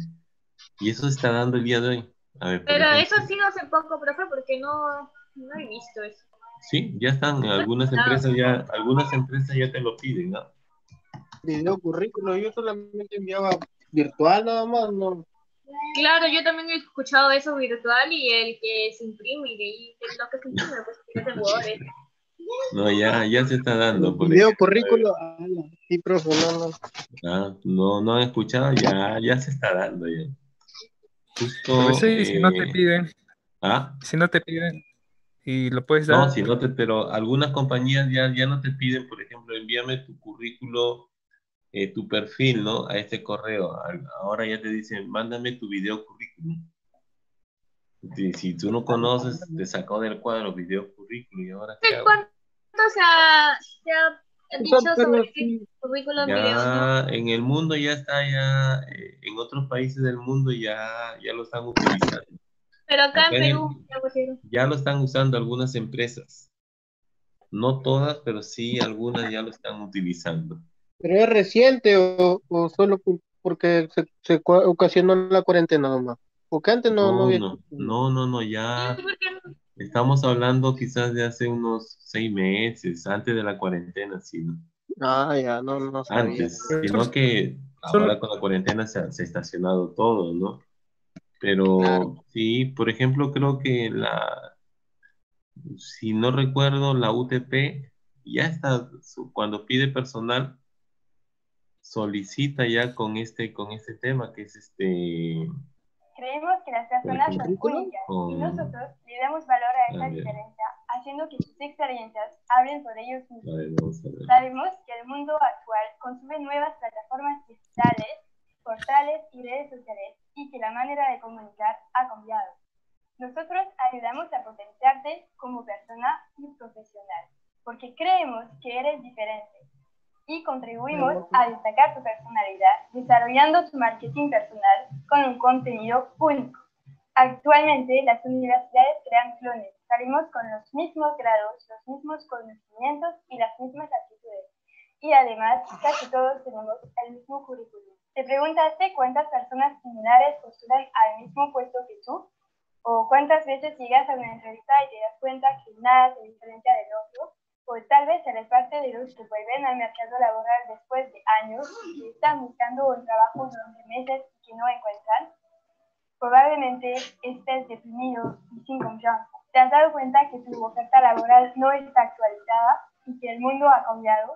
Y eso se está dando el día de hoy. A ver, por Pero eso ejemplo, ha sido hace poco, profe, porque no he visto eso. sí, ya están, algunas empresas ya te lo piden, ¿no? Video currículo, yo solamente enviaba virtual nada más, no. Claro, yo también he escuchado eso virtual y el que se imprime y de ahí lo que se imprime, pues que es en Word. No, ya se está El dando, por video ejemplo. currículo, sí, profe, no. No han escuchado, ya se está dando ya. Justo, Profesor, y si no te piden y lo puedes no, dar, si no pero algunas compañías ya no te piden, por ejemplo, envíame tu currículo, tu perfil, ¿no? A este correo. Ahora ya te dicen, mándame tu video currículum. Si tú no conoces, te sacó del cuadro video currículum, ¿y ahora qué hago? ¿Cuánto se ha O sea, dicho pero sobre el sí, currículum video? ¿No? Ya en el mundo ya está, en otros países del mundo ya lo están utilizando. Pero acá en Acá Perú, ya pusieron. ya lo están usando algunas empresas. No todas, pero sí algunas ya lo están utilizando. pero es reciente o solo porque ocasionó la cuarentena nomás. Porque antes no había. Ya estamos hablando quizás de hace unos 6 meses, antes de la cuarentena, sí, ¿no? Ah, ya, no sabía. Antes, sino que ahora con la cuarentena se ha estacionado todo, ¿no? Claro. Pero sí, por ejemplo, creo que si no recuerdo, la UTP ya está, cuando pide personal, solicita ya con este tema que es Creemos que las personas son únicas y nosotros le damos valor a esa diferencia, haciendo que sus experiencias hablen por ellos mismos. Sabemos que el mundo actual consume nuevas plataformas digitales, portales y redes sociales y que la manera de comunicar ha cambiado. Nosotros ayudamos a potenciarte como persona y profesional, porque creemos que eres diferente y contribuimos a destacar tu personalidad desarrollando tu marketing personal con un contenido único. Actualmente las universidades crean clones, salimos con los mismos grados, los mismos conocimientos y las mismas actitudes. Y además casi todos tenemos el mismo currículum. ¿Te preguntaste cuántas personas similares postulan al mismo puesto que tú? ¿O cuántas veces llegas a una entrevista y te das cuenta que nada se diferencia del otro? O tal vez eres parte de los que vuelven al mercado laboral después de años y que están buscando un trabajo durante meses y que no encuentran. Probablemente estés deprimido y sin confianza. ¿Te has dado cuenta que tu oferta laboral no está actualizada y que el mundo ha cambiado?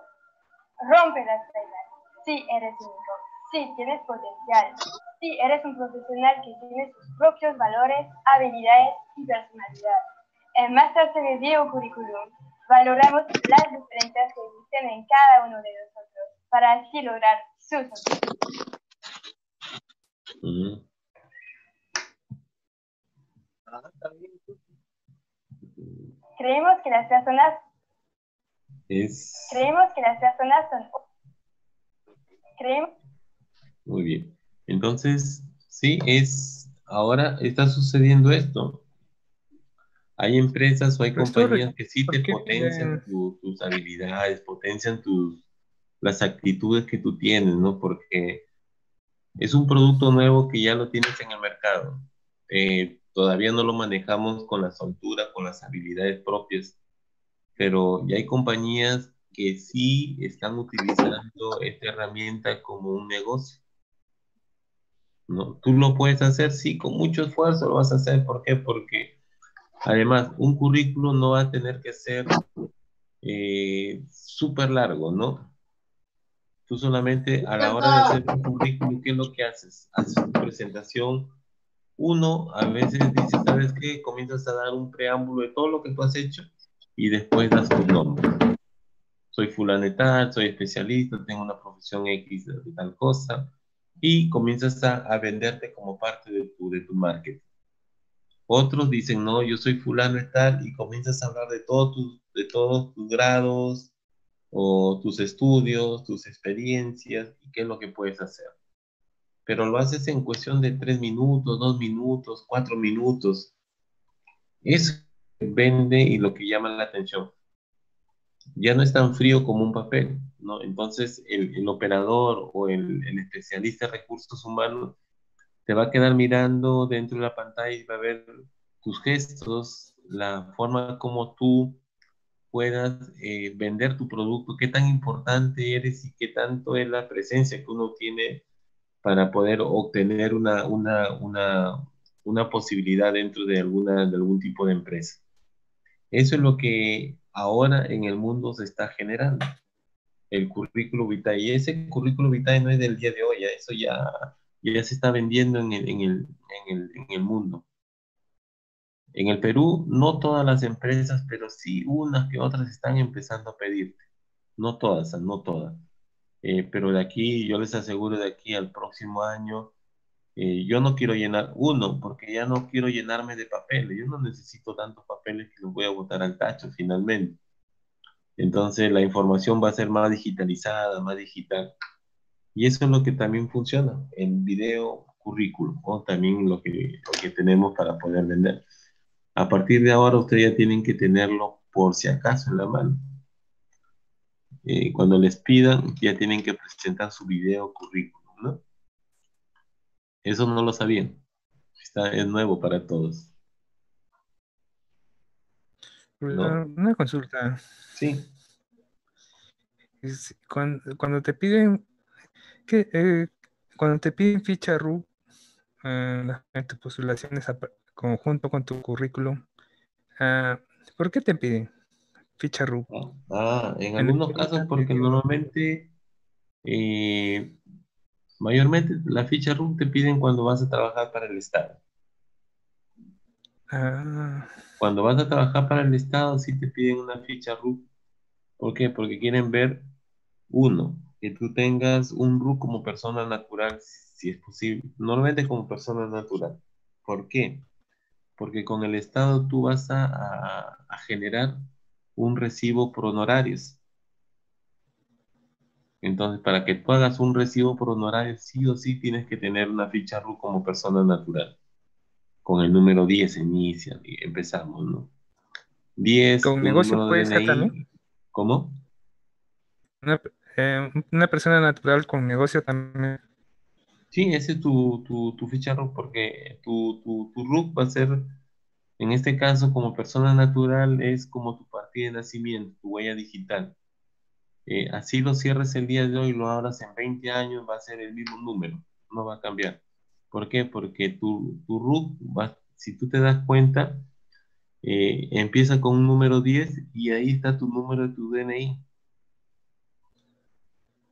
Rompe las reglas. Sí, eres único. Sí, tienes potencial. Sí, eres un profesional que tiene sus propios valores, habilidades y personalidad. En Master de Bio Curriculum valoramos las diferencias que existen en cada uno de nosotros para así lograr sus objetivos. Creemos que las personas son... Muy bien. Entonces, sí, ahora está sucediendo esto. Hay empresas o hay compañías que sí te potencian tus habilidades, potencian las actitudes que tú tienes, ¿no? Porque es un producto nuevo que ya lo tienes en el mercado. Todavía no lo manejamos con la soltura, con las habilidades propias, pero ya hay compañías que sí están utilizando esta herramienta como un negocio, ¿no? Tú lo puedes hacer, sí, con mucho esfuerzo lo vas a hacer. ¿Por qué? Porque además un currículum no va a tener que ser súper largo, ¿no? Tú solamente a la hora de hacer un currículum, ¿qué es lo que haces? Haces tu presentación. Uno a veces dice, ¿sabes qué? Comienzas a dar un preámbulo de todo lo que tú has hecho y después das tu nombre. Soy fulano de tal, soy especialista, tengo una profesión X de tal cosa, y comienzas a venderte como parte de tu marketing. Otros dicen, no, yo soy fulano de tal, y comienzas a hablar de todos tus grados, o tus estudios, tus experiencias, y qué es lo que puedes hacer. Pero lo haces en cuestión de 3 minutos, 2 minutos, 4 minutos. Eso vende y lo que llama la atención. Ya no es tan frío como un papel, ¿no? Entonces el operador o el especialista en recursos humanos te va a quedar mirando dentro de la pantalla y va a ver tus gestos, la forma como tú puedas vender tu producto, qué tan importante eres y qué tanto es la presencia que uno tiene para poder obtener una posibilidad dentro de algún tipo de empresa. Eso es lo que ahora en el mundo se está generando, el currículo vitae. Y ese currículo vitae no es del día de hoy, eso ya se está vendiendo en el mundo. En el Perú, no todas las empresas, pero sí unas que otras están empezando a pedirte. No todas, no todas. Pero de aquí, yo les aseguro, de aquí al próximo año, yo no quiero llenar porque ya no quiero llenarme de papeles. Yo no necesito tantos papeles que los voy a botar al tacho finalmente. Entonces la información va a ser más digitalizada, más digital. Y eso es lo que también funciona, el video currículum, o también lo que tenemos para poder vender. A partir de ahora ustedes ya tienen que tenerlo por si acaso en la mano. Cuando les pidan, ya tienen que presentar su video currículum, ¿no? Eso no lo sabían. Es nuevo para todos. ¿No? Una consulta. Sí. Cuando te piden cuando te piden ficha RUC en tus postulaciones conjunto con tu currículum, ¿por qué te piden ficha RUC? En En la algunos casos experiencia porque normalmente, mayormente la ficha RUC te piden cuando vas a trabajar para el Estado. Cuando vas a trabajar para el Estado sí te piden una ficha RUC. ¿Por qué? Porque quieren ver, uno, que tú tengas un RUC como persona natural, si es posible. Normalmente como persona natural. ¿Por qué? Porque con el Estado tú vas a generar un recibo por honorarios. Entonces, para que tú hagas un recibo por honorarios, sí o sí tienes que tener una ficha RUC como persona natural. Con el número 10 inicia y empezamos, ¿no? 10, ¿Con tu negocio número de puede ser también? DNI. ¿Cómo? Una persona natural con negocio también. Sí, ese es tu ficha RUC, porque tu RUC va a ser, en este caso, como persona natural, es como tu partida de nacimiento, tu huella digital. Así lo cierres el día de hoy, lo abras en 20 años, va a ser el mismo número, no va a cambiar. ¿Por qué? Porque tu RUC, si tú te das cuenta, empieza con un número 10 y ahí está tu número de tu DNI.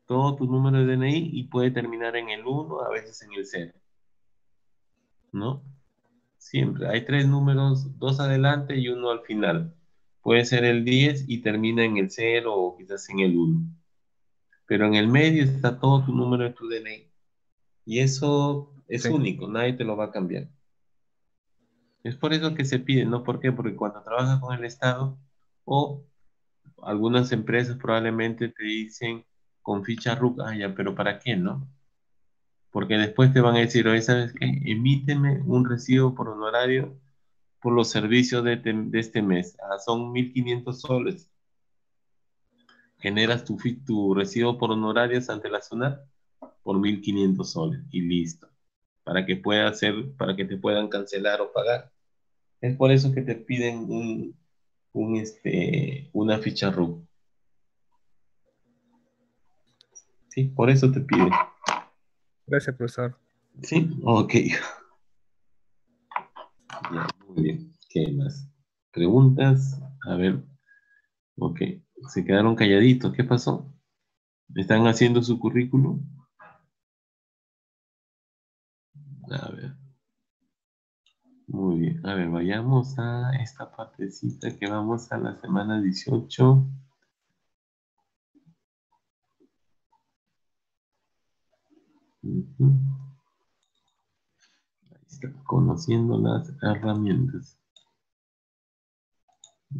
Todo tu número de DNI y puede terminar en el 1, a veces en el 0, ¿no? Siempre. Hay 3 números, 2 adelante y uno al final. Puede ser el 10 y termina en el 0 o quizás en el 1. Pero en el medio está todo tu número de tu DNI. Y eso es Sí. único, nadie te lo va a cambiar. Es por eso que se pide, ¿no? ¿Por qué? Porque cuando trabajas con el Estado o algunas empresas probablemente te dicen con ficha RUC, ya, pero ¿para qué, no? Porque después te van a decir, oye, ¿sabes qué? Emíteme un recibo por honorario por los servicios de este mes. Son 1.500 soles. Generas tu recibo por honorarios ante la SUNAT por 1.500 soles y listo. Para que te puedan cancelar o pagar. Es por eso que te piden una ficha RUC. Sí, por eso te piden. Gracias, profesor. Sí, ok. Ya, muy bien. ¿Qué más? ¿Preguntas? A ver. Ok. Se quedaron calladitos. ¿Qué pasó? ¿Están haciendo su currículum? A ver. Muy bien. A ver, vayamos a esta partecita que vamos a la semana 18. Ujú. Ahí está. Conociendo las herramientas.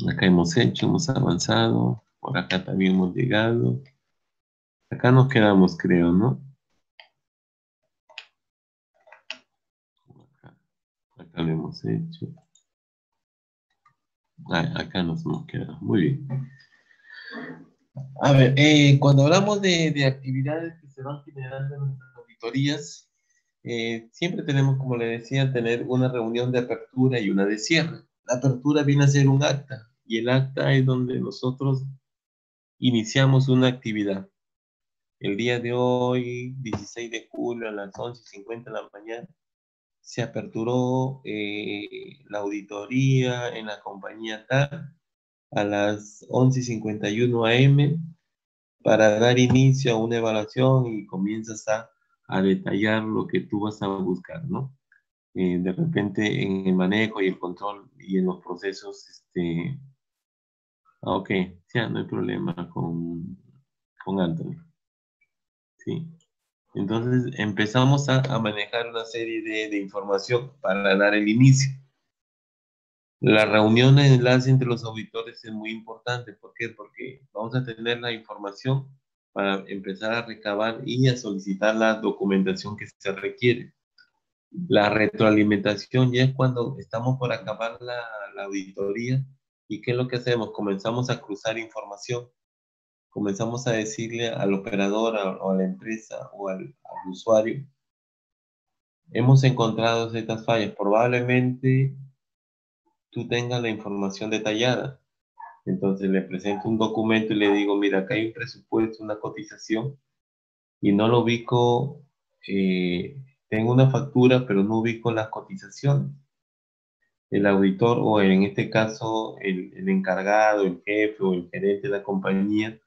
Acá hemos avanzado. Por acá también hemos llegado. Acá nos quedamos, creo, ¿no? Acá lo hemos hecho. Acá nos hemos quedado. Muy bien. A ver, cuando hablamos de actividades que se van generando en nuestras auditorías, siempre tenemos, como le decía, tener una reunión de apertura y una de cierre. La apertura viene a ser un acta y el acta es donde nosotros iniciamos una actividad. El día de hoy, 16 de julio a las 11:50 de la mañana, se aperturó la auditoría en la compañía tal a las 11:51 AM para dar inicio a una evaluación y comienzas a detallar lo que tú vas a buscar, ¿no? De repente en el manejo y el control y en los procesos, ok, ya no hay problema con Anthony, ¿sí? Entonces empezamos a manejar una serie de información para dar el inicio. La reunión de enlace entre los auditores es muy importante. ¿Por qué? Porque vamos a tener la información para empezar a recabar y a solicitar la documentación que se requiere. La retroalimentación ya es cuando estamos por acabar la auditoría. ¿Y qué es lo que hacemos? Comenzamos a cruzar información. Comenzamos a decirle al operador o a la empresa o al usuario hemos encontrado ciertas fallas. Probablemente tú tengas la información detallada. Entonces le presento un documento y le digo, mira, acá hay un presupuesto, una cotización, y no lo ubico, tengo una factura, pero no ubico las cotizaciones. El auditor, o en este caso el encargado, el jefe o el gerente de la compañía,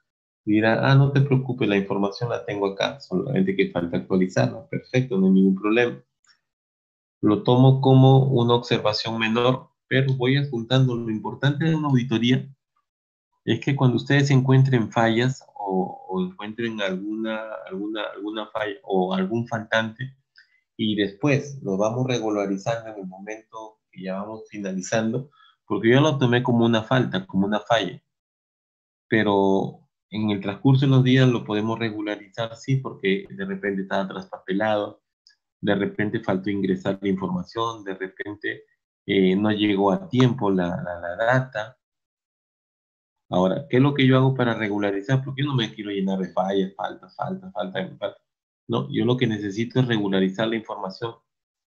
dirá, no te preocupes, la información la tengo acá, solamente que falta actualizarla. Perfecto, no hay ningún problema. Lo tomo como una observación menor, pero voy adjuntando. Lo importante de una auditoría es que cuando ustedes encuentren fallas o encuentren alguna falla o algún faltante, y después lo vamos regularizando en el momento que ya vamos finalizando, porque yo lo tomé como una falta, como una falla, pero en el transcurso de los días lo podemos regularizar, sí, porque de repente estaba traspapelado, de repente faltó ingresar la información, de repente no llegó a tiempo la data. Ahora, ¿qué es lo que yo hago para regularizar? Porque yo no me quiero llenar de fallas, falta. No, yo lo que necesito es regularizar la información.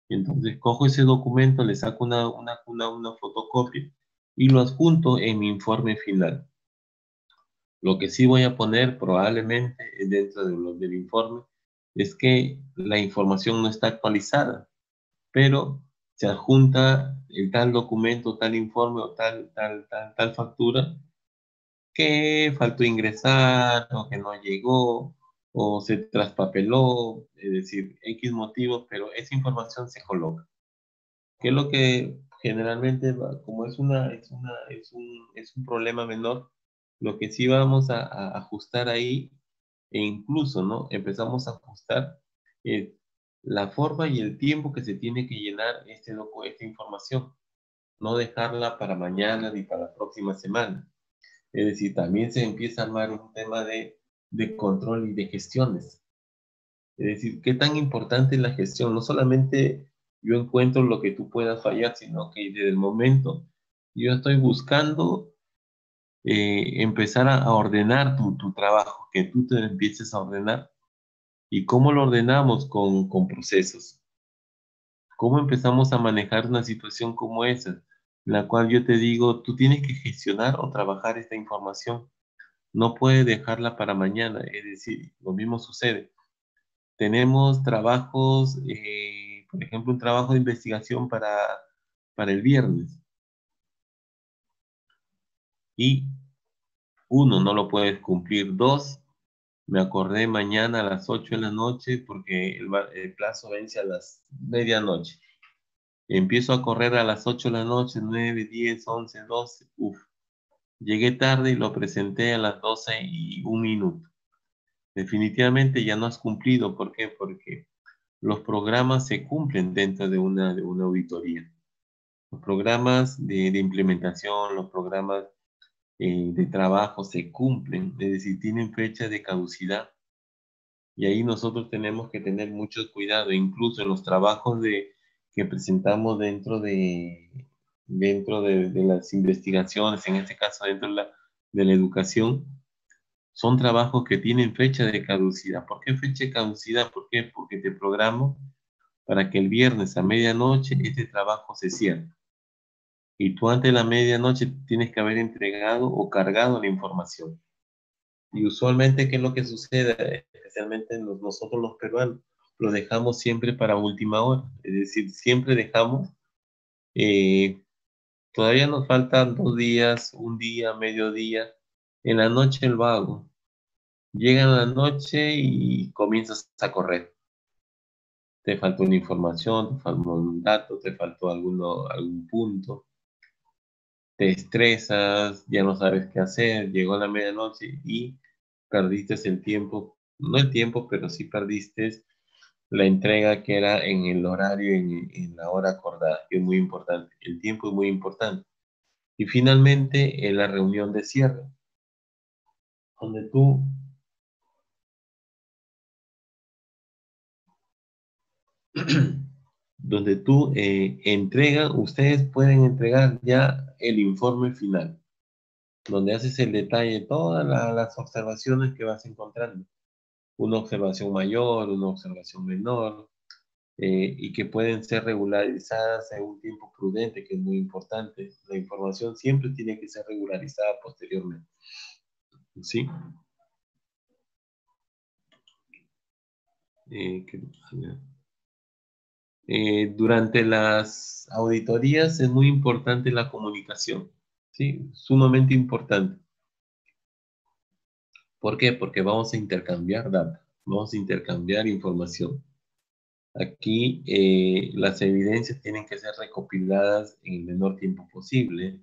Entonces, cojo ese documento, le saco una fotocopia y lo adjunto en mi informe final. Lo que sí voy a poner probablemente dentro del informe es que la información no está actualizada, pero se adjunta el tal documento, tal informe o tal factura que faltó ingresar o que no llegó o se traspapeló, es decir, X motivos, pero esa información se coloca. ¿Qué es lo que generalmente, como es un problema menor, lo que sí vamos a ajustar ahí, e incluso, ¿no? Empezamos a ajustar eh, la forma y el tiempo que se tiene que llenar esta información, no dejarla para mañana ni para la próxima semana. Es decir, también se empieza a armar un tema de control y de gestiones. Es decir, qué tan importante es la gestión. No solamente yo encuentro lo que tú puedas fallar, sino que desde el momento yo estoy buscando empezar a ordenar tu trabajo, que tú te empieces a ordenar. ¿Y cómo lo ordenamos? Con procesos. ¿Cómo empezamos a manejar una situación como esa? En la cual yo te digo, tú tienes que gestionar o trabajar esta información. No puedes dejarla para mañana. Es decir, lo mismo sucede. Tenemos trabajos, por ejemplo, un trabajo de investigación para el viernes. Y uno, no lo puedes cumplir. Dos, me acordé mañana a las 8 de la noche porque el plazo vence a las medianoche. Empiezo a correr a las 8 de la noche, 9, 10, 11, 12. Uf, llegué tarde y lo presenté a las 12:01. Definitivamente ya no has cumplido. ¿Por qué? Porque los programas se cumplen dentro de una auditoría. Los programas de implementación, los programas de trabajo se cumplen, es decir, tienen fecha de caducidad. Y ahí nosotros tenemos que tener mucho cuidado, incluso en los trabajos que presentamos dentro de las investigaciones, en este caso dentro de la educación, son trabajos que tienen fecha de caducidad. ¿Por qué fecha de caducidad? ¿Por qué? Porque te programo para que el viernes a medianoche este trabajo se cierre. Y tú antes de la medianoche tienes que haber entregado o cargado la información. Y usualmente, ¿qué es lo que sucede? Especialmente nosotros los peruanos, lo dejamos siempre para última hora. Es decir, siempre dejamos, eh, todavía nos faltan 2 días, un día, mediodía. En la noche lo hago. Llega la noche y comienzas a correr. Te faltó una información, te faltó un dato, te faltó algún punto. Te estresas, ya no sabes qué hacer, llegó la medianoche y perdiste el tiempo, no el tiempo, pero sí perdiste la entrega que era en el horario, en la hora acordada, que es muy importante. El tiempo es muy importante. Y finalmente, en la reunión de cierre, donde tú, ustedes pueden entregar ya el informe final, donde haces el detalle de todas las observaciones que vas encontrando. Una observación mayor, una observación menor, y que pueden ser regularizadas en un tiempo prudente, que es muy importante. La información siempre tiene que ser regularizada posteriormente. ¿Sí? ¿Qué más? Durante las auditorías es muy importante la comunicación, ¿sí? Sumamente importante. ¿Por qué? Porque vamos a intercambiar data, vamos a intercambiar información. Aquí las evidencias tienen que ser recopiladas en el menor tiempo posible.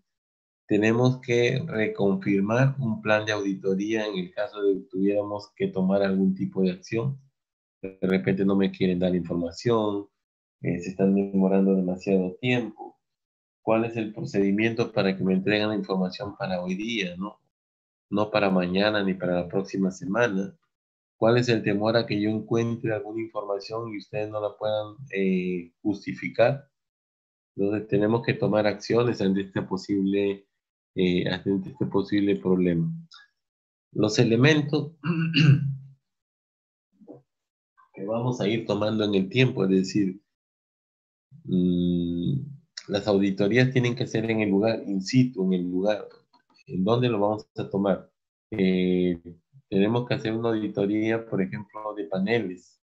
Tenemos que reconfirmar un plan de auditoría en el caso de que tuviéramos que tomar algún tipo de acción. De repente no me quieren dar información, se están demorando demasiado tiempo. ¿Cuál es el procedimiento para que me entreguen la información para hoy día, no? No para mañana ni para la próxima semana. ¿Cuál es el temor a que yo encuentre alguna información y ustedes no la puedan justificar? Entonces tenemos que tomar acciones ante este posible problema. Los elementos que vamos a ir tomando en el tiempo, es decir, mm, las auditorías tienen que ser en el lugar, in situ, en el lugar. ¿En dónde lo vamos a tomar? Eh, Tenemos que hacer una auditoría, por ejemplo, de paneles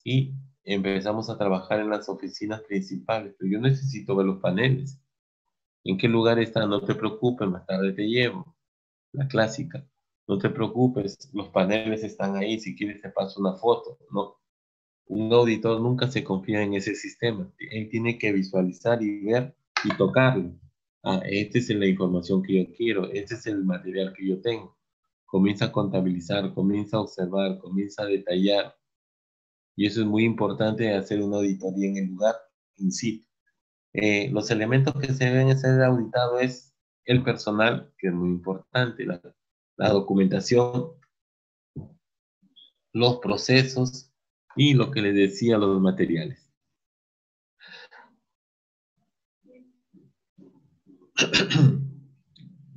y empezamos a trabajar en las oficinas principales, pero yo necesito ver los paneles. ¿En qué lugar están? No te preocupes, más tarde te llevo. La clásica. No te preocupes, los paneles están ahí, si quieres te paso una foto. No, un auditor nunca se confía en ese sistema. Él tiene que visualizar y ver y tocarlo. Ah, esta es la información que yo quiero, este es el material que yo tengo. Comienza a contabilizar, comienza a observar, comienza a detallar. Y eso es muy importante hacer una auditoría en el lugar, in situ. Los elementos que se deben ser auditados es el personal, que es muy importante, la documentación, los procesos y lo que les decía, los materiales.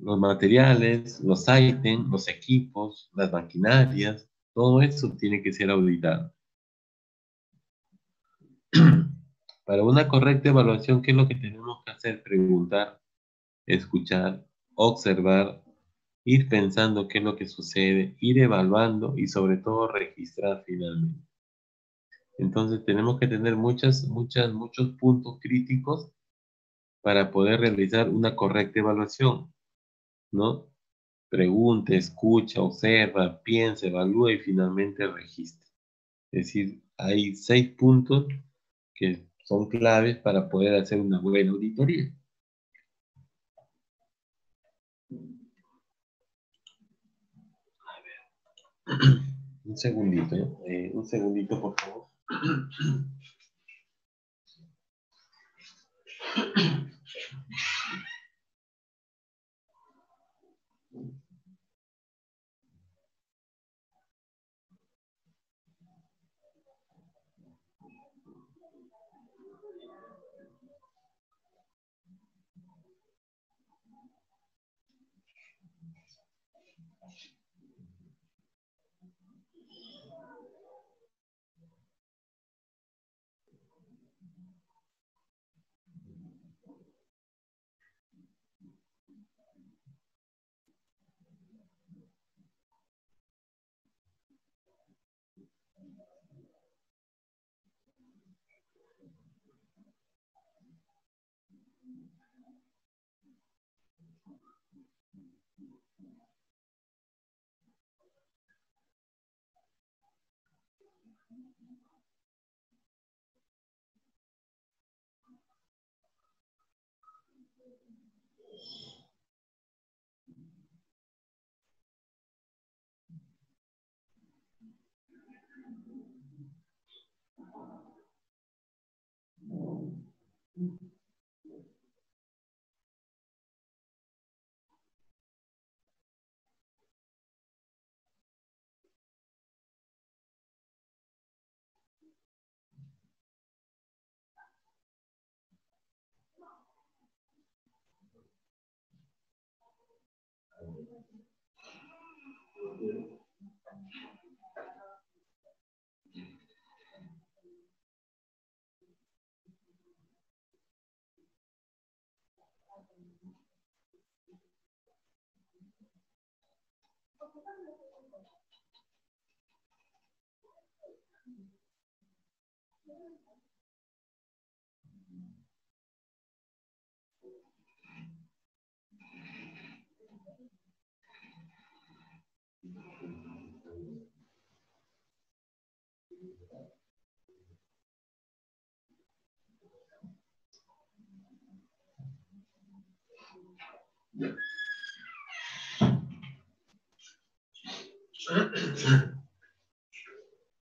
Los materiales, los ítems, los equipos, las maquinarias, todo eso tiene que ser auditado. Para una correcta evaluación, ¿qué es lo que tenemos que hacer? Preguntar, escuchar, observar, ir pensando qué es lo que sucede, ir evaluando y sobre todo registrar finalmente. Entonces tenemos que tener muchos puntos críticos para poder realizar una correcta evaluación, ¿no? Pregunte, escucha, observa, piensa, evalúa y finalmente registra. Es decir, hay 6 puntos que son claves para poder hacer una buena auditoría. Un segundito, un segundito, por favor.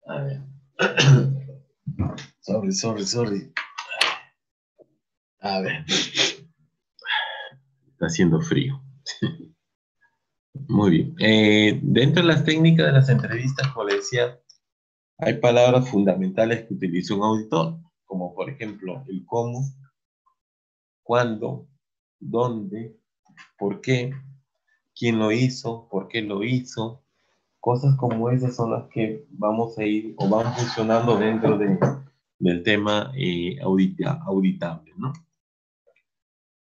A ver. Sorry. A ver. Está haciendo frío. Muy bien. Dentro de las técnicas de las entrevistas, como le decía, hay palabras fundamentales que utiliza un auditor, como por ejemplo el cómo, cuándo, dónde, por qué, quién lo hizo, por qué lo hizo. Cosas como esas son las que vamos a ir o van funcionando dentro del tema auditable, ¿no?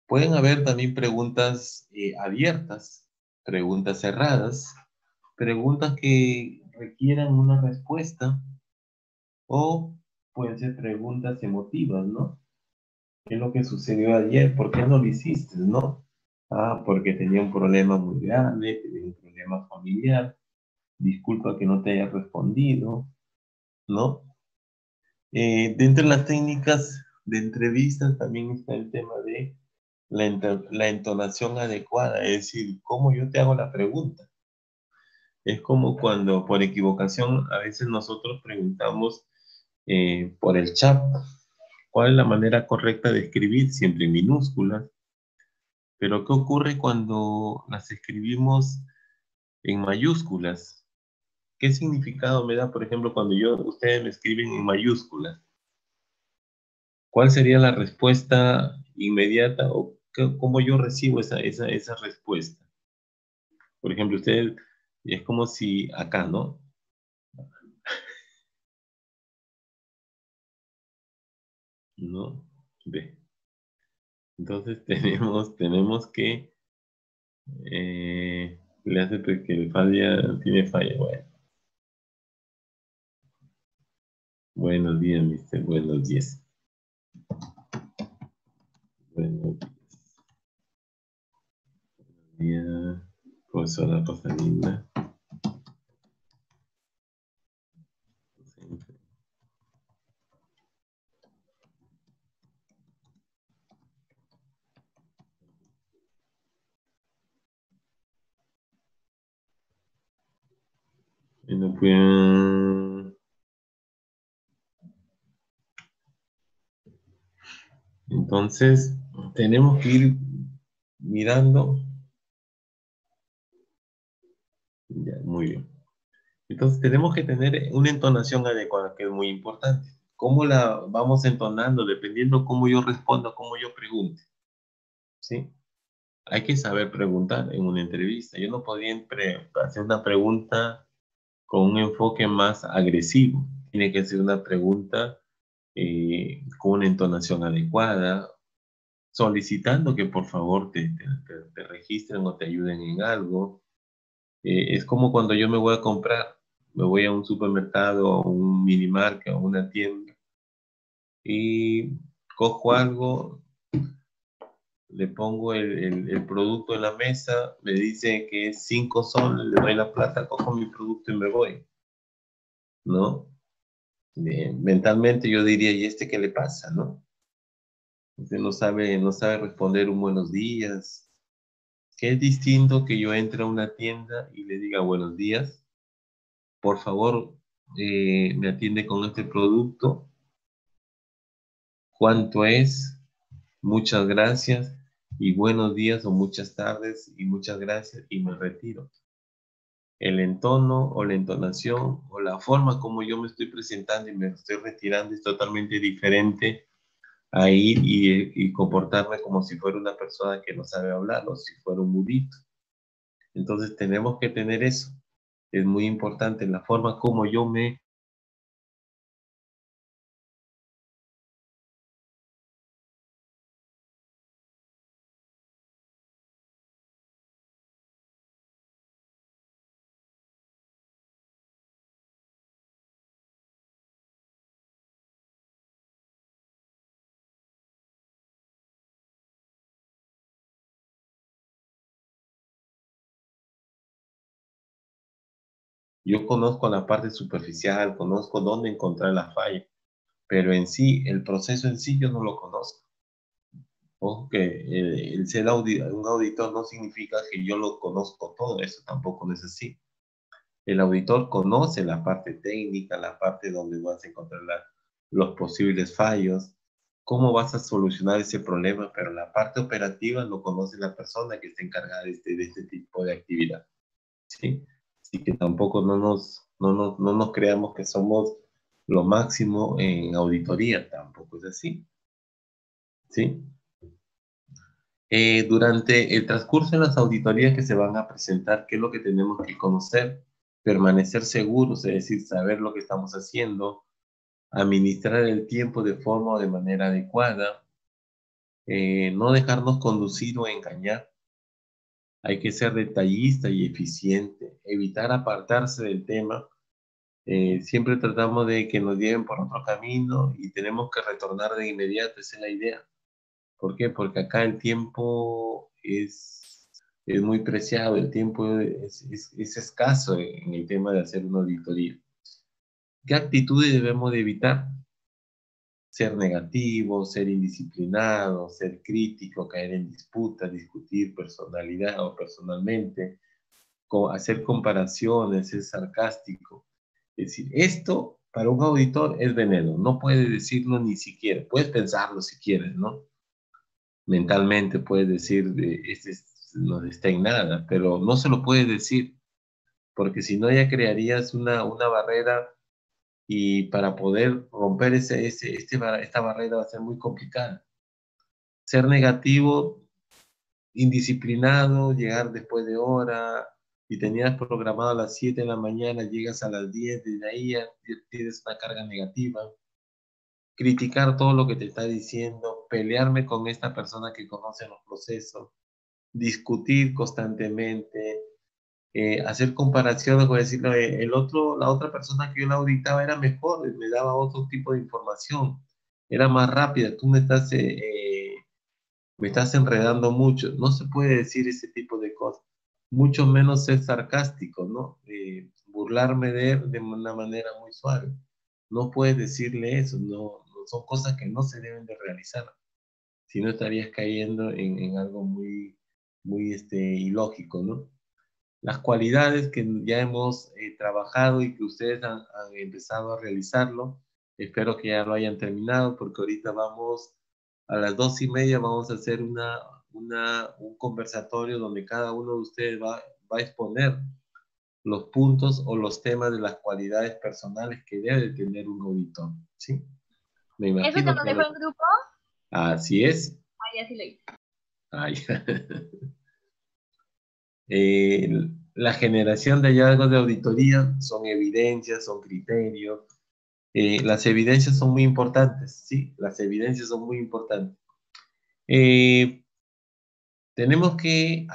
Pueden haber también preguntas abiertas, preguntas cerradas, preguntas que requieran una respuesta o pueden ser preguntas emotivas, ¿no? ¿Qué es lo que sucedió ayer? ¿Por qué no lo hiciste, no? Ah, porque tenía un problema muy grande, tenía un problema familiar, disculpa que no te haya respondido, ¿no? Dentro de las técnicas de entrevistas también está el tema de la entonación adecuada, es decir, cómo yo te hago la pregunta. Es como cuando por equivocación a veces nosotros preguntamos por el chat, ¿cuál es la manera correcta de escribir? Siempre en minúsculas. Pero ¿qué ocurre cuando las escribimos en mayúsculas? ¿Qué significado me da, por ejemplo, cuando ustedes me escriben en mayúsculas? ¿Cuál sería la respuesta inmediata o cómo yo recibo esa respuesta? Por ejemplo, ustedes, es como si acá, ¿no? ¿No? Ve. Entonces tenemos que le hace que el falla, tiene falla. Bueno. Buenos días, mister. Buenos días. Buenos días, profesora Rosalinda. Y no pueden... Entonces, tenemos que ir mirando. Ya, muy bien. Entonces, tenemos que tener una entonación adecuada, que es muy importante. ¿Cómo la vamos entonando? Dependiendo cómo yo responda, cómo yo pregunte. ¿Sí? Hay que saber preguntar en una entrevista. Yo no podría hacer una pregunta con un enfoque más agresivo. Tiene que ser una pregunta con una entonación adecuada, solicitando que por favor te registren o te ayuden en algo. Es como cuando yo me voy a comprar, me voy a un supermercado, o un minimarket, o una tienda, y cojo algo, le pongo el producto en la mesa, me dice que es 5 soles, le doy la plata, cojo mi producto y me voy, ¿no? Mentalmente yo diría, ¿y este qué le pasa, no? Usted no sabe responder un buenos días. Que es distinto que yo entre a una tienda y le diga buenos días, por favor, me atiende con este producto, ¿cuánto es? Muchas gracias y buenos días o muchas tardes y muchas gracias y me retiro. El entono o la entonación o la forma como yo me estoy presentando y me estoy retirando es totalmente diferente a ir y comportarme como si fuera una persona que no sabe hablar o si fuera un mudito. Entonces tenemos que tener eso. Es muy importante la forma como yo me Yo conozco la parte superficial, conozco dónde encontrar la falla, pero en sí, el proceso en sí yo no lo conozco. Ojo que el ser un auditor no significa que yo lo conozco todo, eso tampoco no es así. El auditor conoce la parte técnica, la parte donde vas a encontrar los posibles fallos, cómo vas a solucionar ese problema, pero la parte operativa lo conoce la persona que está encargada de este tipo de actividad, ¿sí? Así que tampoco no nos creamos que somos lo máximo en auditoría, tampoco es así, ¿sí? Durante el transcurso de las auditorías que se van a presentar, ¿qué es lo que tenemos que conocer? Permanecer seguros, es decir, saber lo que estamos haciendo, administrar el tiempo de forma o de manera adecuada, no dejarnos conducir o engañar. Hay que ser detallista y eficiente, evitar apartarse del tema. Siempre tratamos de que nos lleven por otro camino y tenemos que retornar de inmediato, esa es la idea. ¿Por qué? Porque acá el tiempo es muy preciado, el tiempo es escaso en el tema de hacer una auditoría. ¿Qué actitudes debemos de evitar? Ser negativo, ser indisciplinado, ser crítico, caer en disputas, discutir personalidad o personalmente, hacer comparaciones, ser sarcástico. Es decir, esto para un auditor es veneno, no puedes decirlo ni siquiera, puedes pensarlo si quieres, ¿no? Mentalmente puedes decir, no está en nada, pero no se lo puedes decir, porque si no ya crearías una barrera y para poder romper esta barrera va a ser muy complicada. Ser negativo, indisciplinado, llegar después de hora, y tenías programado a las 7 de la mañana, llegas a las 10, desde ahí ya tienes una carga negativa. Criticar todo lo que te está diciendo, pelearme con esta persona que conoce los procesos, discutir constantemente, hacer comparaciones, con decir, la otra persona que yo la auditaba era mejor, me daba otro tipo de información, era más rápida, tú me estás enredando mucho. No se puede decir ese tipo de cosas, mucho menos ser sarcástico, ¿no? Burlarme de él de una manera muy suave. No puedes decirle eso, no son cosas que no se deben de realizar, si no estarías cayendo en algo muy ilógico, ¿no? Las cualidades que ya hemos trabajado y que ustedes han empezado a realizarlo, espero que ya lo hayan terminado, porque ahorita vamos a las 2:30, vamos a hacer un conversatorio donde cada uno de ustedes va a exponer los puntos o los temas de las cualidades personales que debe tener un auditor, ¿sí? Me ¿Eso te imagino lo que dejo en grupo? así es. Ahí así lo hice. Ay. La generación de hallazgos de auditoría son evidencias, son criterios. Las evidencias son muy importantes, ¿sí? Las evidencias son muy importantes. Tenemos que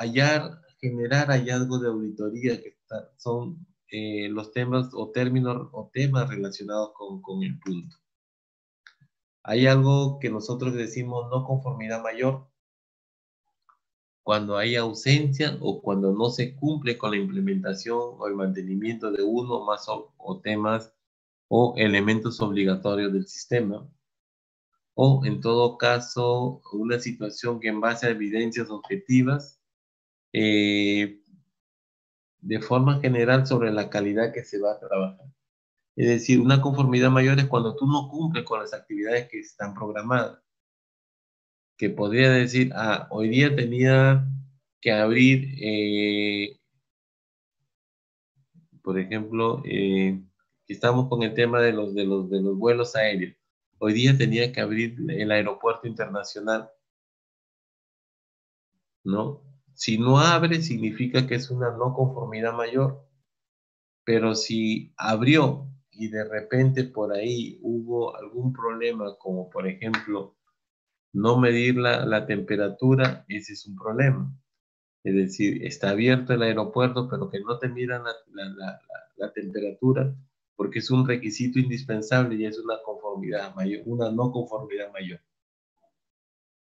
generar hallazgos de auditoría que son los temas o términos o temas relacionados con el punto. Hay algo que nosotros decimos no conformidad mayor, cuando hay ausencia o cuando no se cumple con la implementación o el mantenimiento de uno o más o temas o elementos obligatorios del sistema, o en todo caso una situación que en base a evidencias objetivas, de forma general sobre la calidad que se va a trabajar. Es decir, una conformidad mayor es cuando tú no cumples con las actividades que están programadas, que podría decir, hoy día tenía que abrir, por ejemplo, estamos con el tema de los vuelos aéreos. Hoy día tenía que abrir el aeropuerto internacional, ¿no? Si no abre, significa que es una no conformidad mayor, pero si abrió y de repente por ahí hubo algún problema, como por ejemplo no medir la temperatura, ese es un problema. Es decir, está abierto el aeropuerto, pero que no te midan la temperatura, porque es un requisito indispensable y es una conformidad mayor, una no conformidad mayor.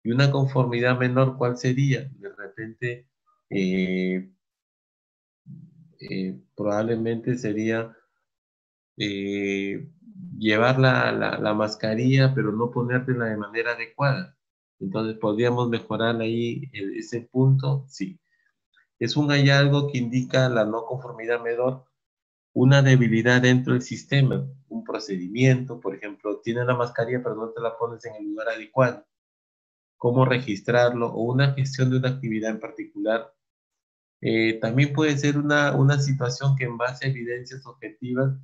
Y una conformidad menor, ¿cuál sería? De repente, probablemente sería llevar la mascarilla, pero no ponértela de manera adecuada. Entonces, ¿podríamos mejorar ahí ese punto? Sí. Es un hallazgo que indica la no conformidad menor, una debilidad dentro del sistema, un procedimiento, por ejemplo, tienes la mascarilla, pero no te la pones en el lugar adecuado. ¿Cómo registrarlo? O una gestión de una actividad en particular. También puede ser una situación que en base a evidencias objetivas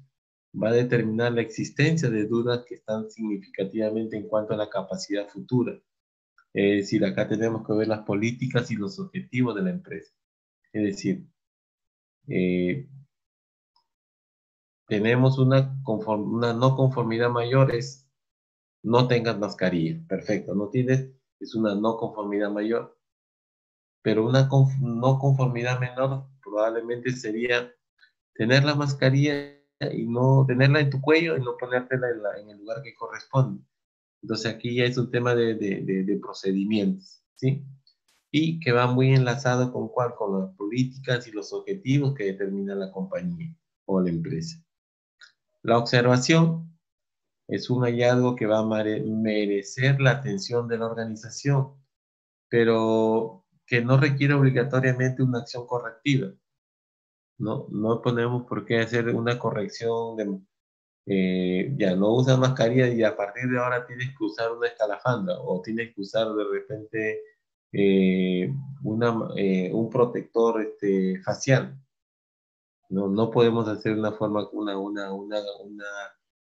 va a determinar la existencia de dudas que están significativamente en cuanto a la capacidad futura. Es decir, acá tenemos que ver las políticas y los objetivos de la empresa. Es decir, eh, tenemos una no conformidad mayor, es no tengas mascarilla. Perfecto, no tienes, es una no conformidad mayor. Pero una no conformidad menor probablemente sería tener la mascarilla y no tenerla en tu cuello y no ponértela en el lugar que corresponde. Entonces aquí ya es un tema de procedimientos, ¿sí? Y que va muy enlazado con cuál, con las políticas y los objetivos que determina la compañía o la empresa. La observación es un hallazgo que va a merecer la atención de la organización, pero que no requiere obligatoriamente una acción correctiva. No ponemos por qué hacer una corrección de, ya no usas mascarilla y a partir de ahora tienes que usar una escalafandra o tienes que usar de repente un protector facial. No podemos hacer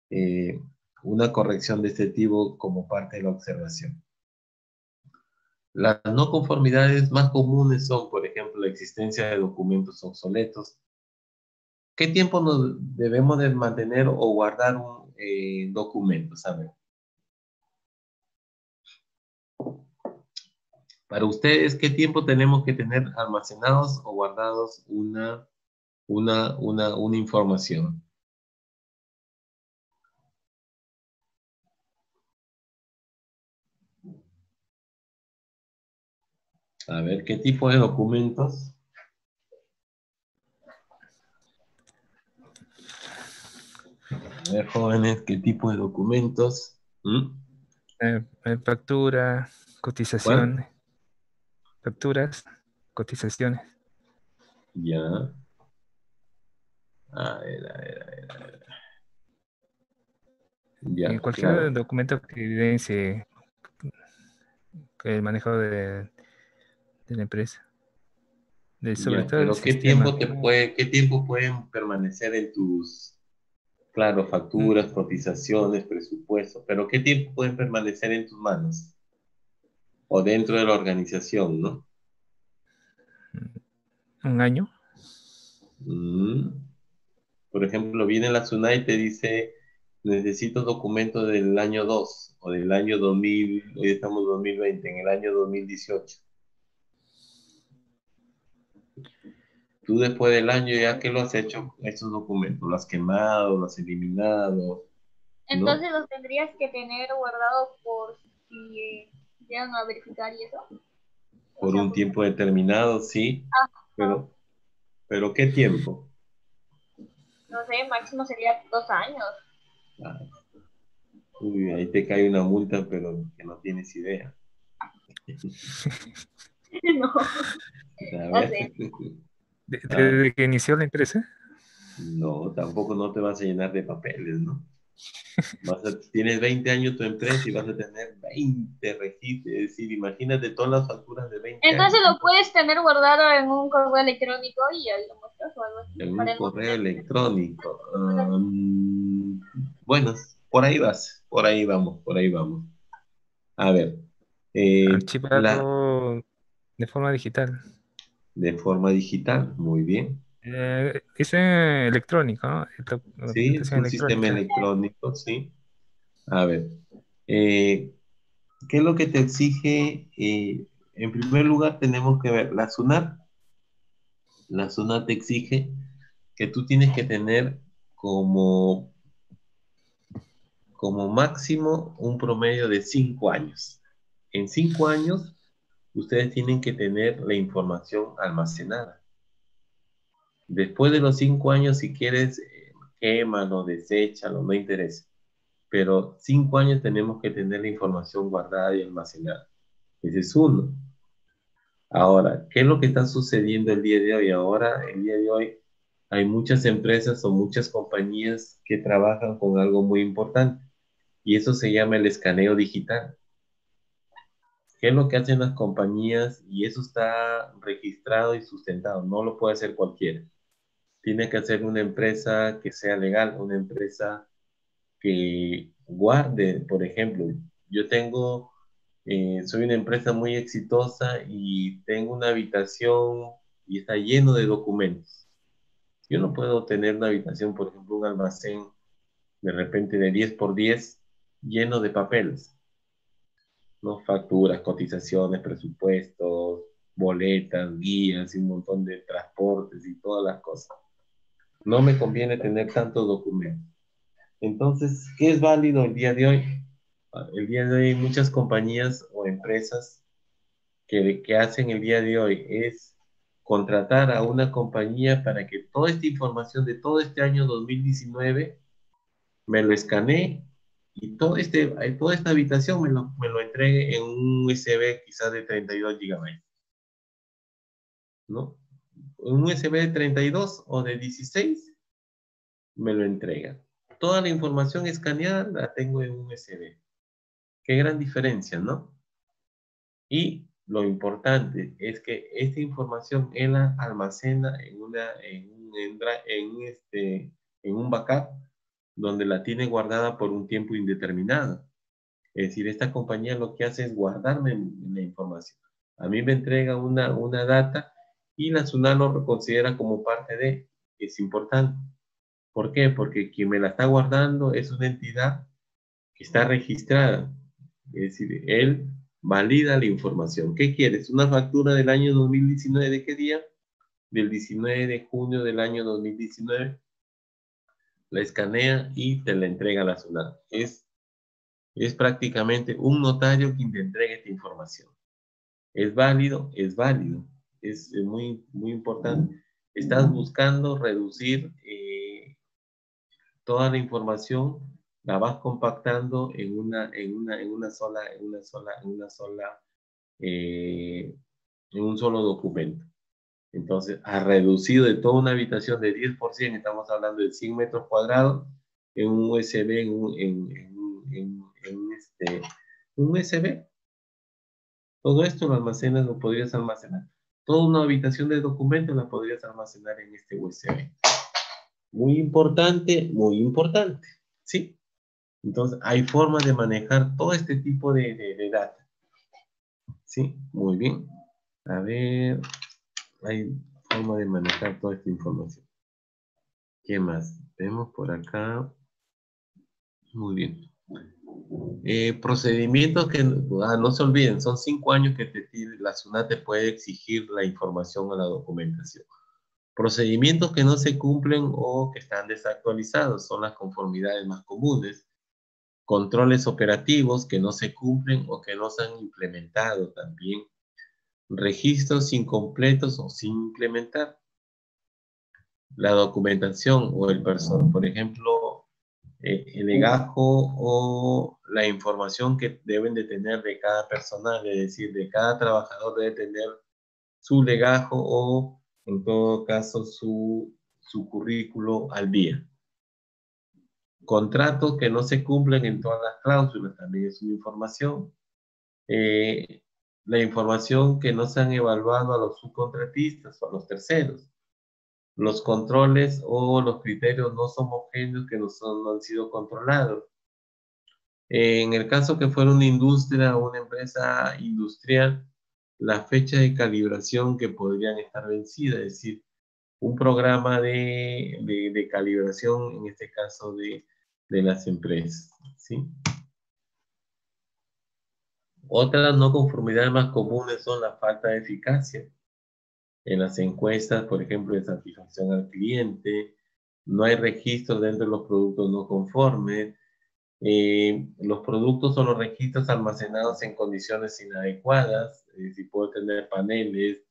eh, una corrección de este tipo como parte de la observación. Las no conformidades más comunes son, por ejemplo, la existencia de documentos obsoletos. ¿Qué tiempo nos debemos de mantener o guardar un documento? ¿Saben? Para ustedes, ¿qué tiempo tenemos que tener almacenados o guardados una información? A ver, ¿qué tipo de documentos? A ver, jóvenes, ¿qué tipo de documentos? Factura, ¿Cuál? cotización, facturas, cotizaciones. Ya. A ver. Ya, Cualquier claro. documento que evidencie el manejo de la empresa, sobre Ya, todo el pero sistema. qué tiempo pueden permanecer en tus, claro, Mm, facturas, cotizaciones, presupuestos, pero qué tiempo pueden permanecer en tus manos o dentro de la organización, ¿no? Un año. Mm. Por ejemplo, viene la SUNAT y te dice, necesito documentos del año 2 o del año 2000, hoy estamos 2020, en el año 2018. Tú después del año ya que lo has hecho, estos documentos, los has quemado, los has eliminado, ¿no? Entonces los tendrías que tener guardados por si llegan a verificar y eso. O Por sea, un tiempo determinado, sí, ah, pero ¿qué tiempo? no sé, máximo sería 2 años. Ah, uy, ahí te cae una multa, pero que no tienes idea. No, A no ver. sé. Ah, Desde que inició la empresa. no, tampoco no te vas a llenar de papeles, ¿no? Tienes 20 años tu empresa y vas a tener 20 registros. Es decir, imagínate todas las facturas de 20 Entonces años lo puedes tener guardado en un correo electrónico y ahí lo muestras o algo así en para un el correo momento electrónico. de... Bueno, por ahí vas, por ahí vamos, por ahí vamos. A ver, eh, la, Archivado de forma digital. de forma digital, muy bien. Es electrónico, ¿no? Sí, es Documentación un sistema electrónica. electrónico, sí. A ver, eh, ¿qué es lo que te exige? En primer lugar, tenemos que ver la SUNAT. La SUNAT te exige que tú tienes que tener como, como máximo un promedio de 5 años. En 5 años, ustedes tienen que tener la información almacenada. Después de los 5 años, si quieres, quémalo, deséchalo, no interesa. Pero 5 años tenemos que tener la información guardada y almacenada. Ese es uno. Ahora, ¿qué es lo que está sucediendo el día de hoy? Ahora, el día de hoy, hay muchas empresas o muchas compañías que trabajan con algo muy importante y eso se llama el escaneo digital. ¿Qué es lo que hacen las compañías? Y eso está registrado y sustentado, no lo puede hacer cualquiera. Tiene que hacer una empresa que sea legal, una empresa que guarde, por ejemplo, yo tengo, soy una empresa muy exitosa y tengo una habitación y está lleno de documentos. Yo no puedo tener una habitación, por ejemplo, un almacén de repente de 10 por 10 lleno de papeles, ¿no? Facturas, cotizaciones, presupuestos, boletas, guías y un montón de transportes y todas las cosas. No me conviene tener tantos documentos. Entonces, ¿qué es válido el día de hoy? El día de hoy hay muchas compañías o empresas que hacen el día de hoy es contratar a una compañía para que toda esta información de todo este año 2019 me lo escanee y toda esta habitación me lo entregue en un USB quizás de 32 gigabytes, ¿no? Un USB de 32 o de 16 me lo entrega. Toda la información escaneada la tengo en un USB. Qué gran diferencia, ¿no? Y lo importante es que esta información él la almacena en un backup donde la tiene guardada por un tiempo indeterminado. Es decir, esta compañía lo que hace es guardarme la información. A mí me entrega una data y la SUNAT lo considera como parte de, es importante. ¿Por qué? Porque quien me la está guardando es una entidad que está registrada. Es decir, él valida la información. ¿Qué quieres? ¿Una factura del año 2019 de qué día? Del 19 de junio del año 2019. La escanea y te la entrega a la SUNAT. Es prácticamente un notario quien te entrega esta información. ¿Es válido? Es válido. Es muy, muy importante. Estás buscando reducir toda la información, la vas compactando en un solo documento. Entonces, ha reducido de toda una habitación de 10%, estamos hablando de 100 metros cuadrados, en un USB, un USB. Todo esto lo almacenas, lo podrías almacenar. Toda una habitación de documentos la podrías almacenar en este USB. Muy importante, ¿sí? Entonces, hay formas de manejar todo este tipo de data. ¿Sí? Muy bien. A ver, hay forma de manejar toda esta información. ¿Qué más? Vemos por acá. Muy bien. Procedimientos que no se olviden, son 5 años que la SUNAT te puede exigir la información o la documentación. Procedimientos que no se cumplen o que están desactualizados son las conformidades más comunes. Controles operativos que no se cumplen o que no se han implementado también. Registros incompletos o sin implementar. La documentación o el personal, por ejemplo, el legajo o la información que deben de tener de cada personal, es decir, de cada trabajador debe tener su legajo o, en todo caso, su currículo al día. Contratos que no se cumplen en todas las cláusulas, también es una información. La información que no se han evaluado a los subcontratistas o a los terceros. Los controles o los criterios no son homogéneos que no han sido controlados. En el caso que fuera una industria o una empresa industrial, la fecha de calibración que podrían estar vencidas, es decir, un programa de calibración, en este caso de las empresas, ¿sí? Otras no conformidades más comunes son la falta de eficacia. En las encuestas, por ejemplo, de satisfacción al cliente, no hay registros dentro de los productos no conformes, los productos o los registros almacenados en condiciones inadecuadas, si puedo tener paneles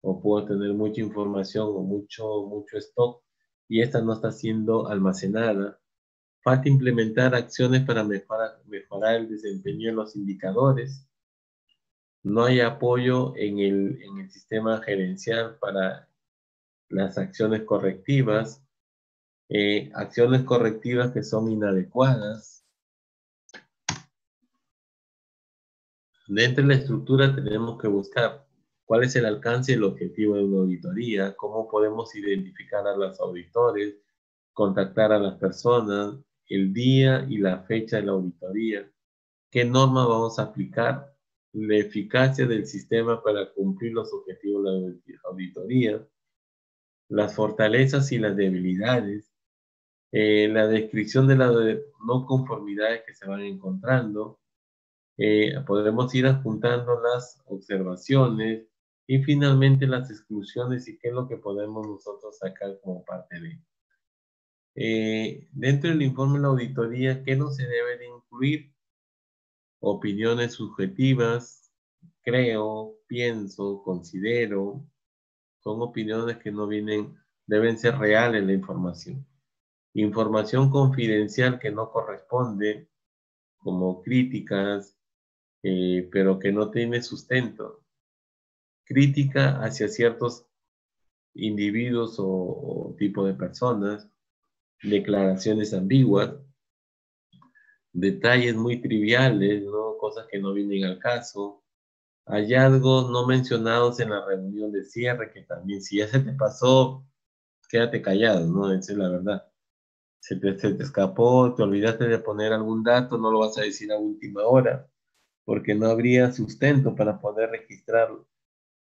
o puedo tener mucha información o mucho stock y esta no está siendo almacenada. Falta implementar acciones para mejorar el desempeño de los indicadores. No hay apoyo en el sistema gerencial para las acciones correctivas. Acciones correctivas que son inadecuadas. Dentro de la estructura tenemos que buscar cuál es el alcance y el objetivo de una auditoría, cómo podemos identificar a los auditores, contactar a las personas, el día y la fecha de la auditoría, qué norma vamos a aplicar, la eficacia del sistema para cumplir los objetivos de la auditoría, las fortalezas y las debilidades, la descripción de las no conformidades que se van encontrando, podremos ir adjuntando las observaciones y finalmente las exclusiones y qué es lo que podemos nosotros sacar como parte de. Dentro del informe de la auditoría, ¿qué no se debe de incluir? Opiniones subjetivas, creo, pienso, considero, son opiniones que no vienen, deben ser reales la información. Información confidencial que no corresponde, como críticas, pero que no tiene sustento. Crítica hacia ciertos individuos o tipo de personas, declaraciones ambiguas, detalles muy triviales, ¿no? Cosas que no vienen al caso, hallazgos no mencionados en la reunión de cierre, que también si ya se te pasó, quédate callado, ¿no? Esa es la verdad. Se te escapó, te olvidaste de poner algún dato, no lo vas a decir a última hora, porque no habría sustento para poder registrarlo.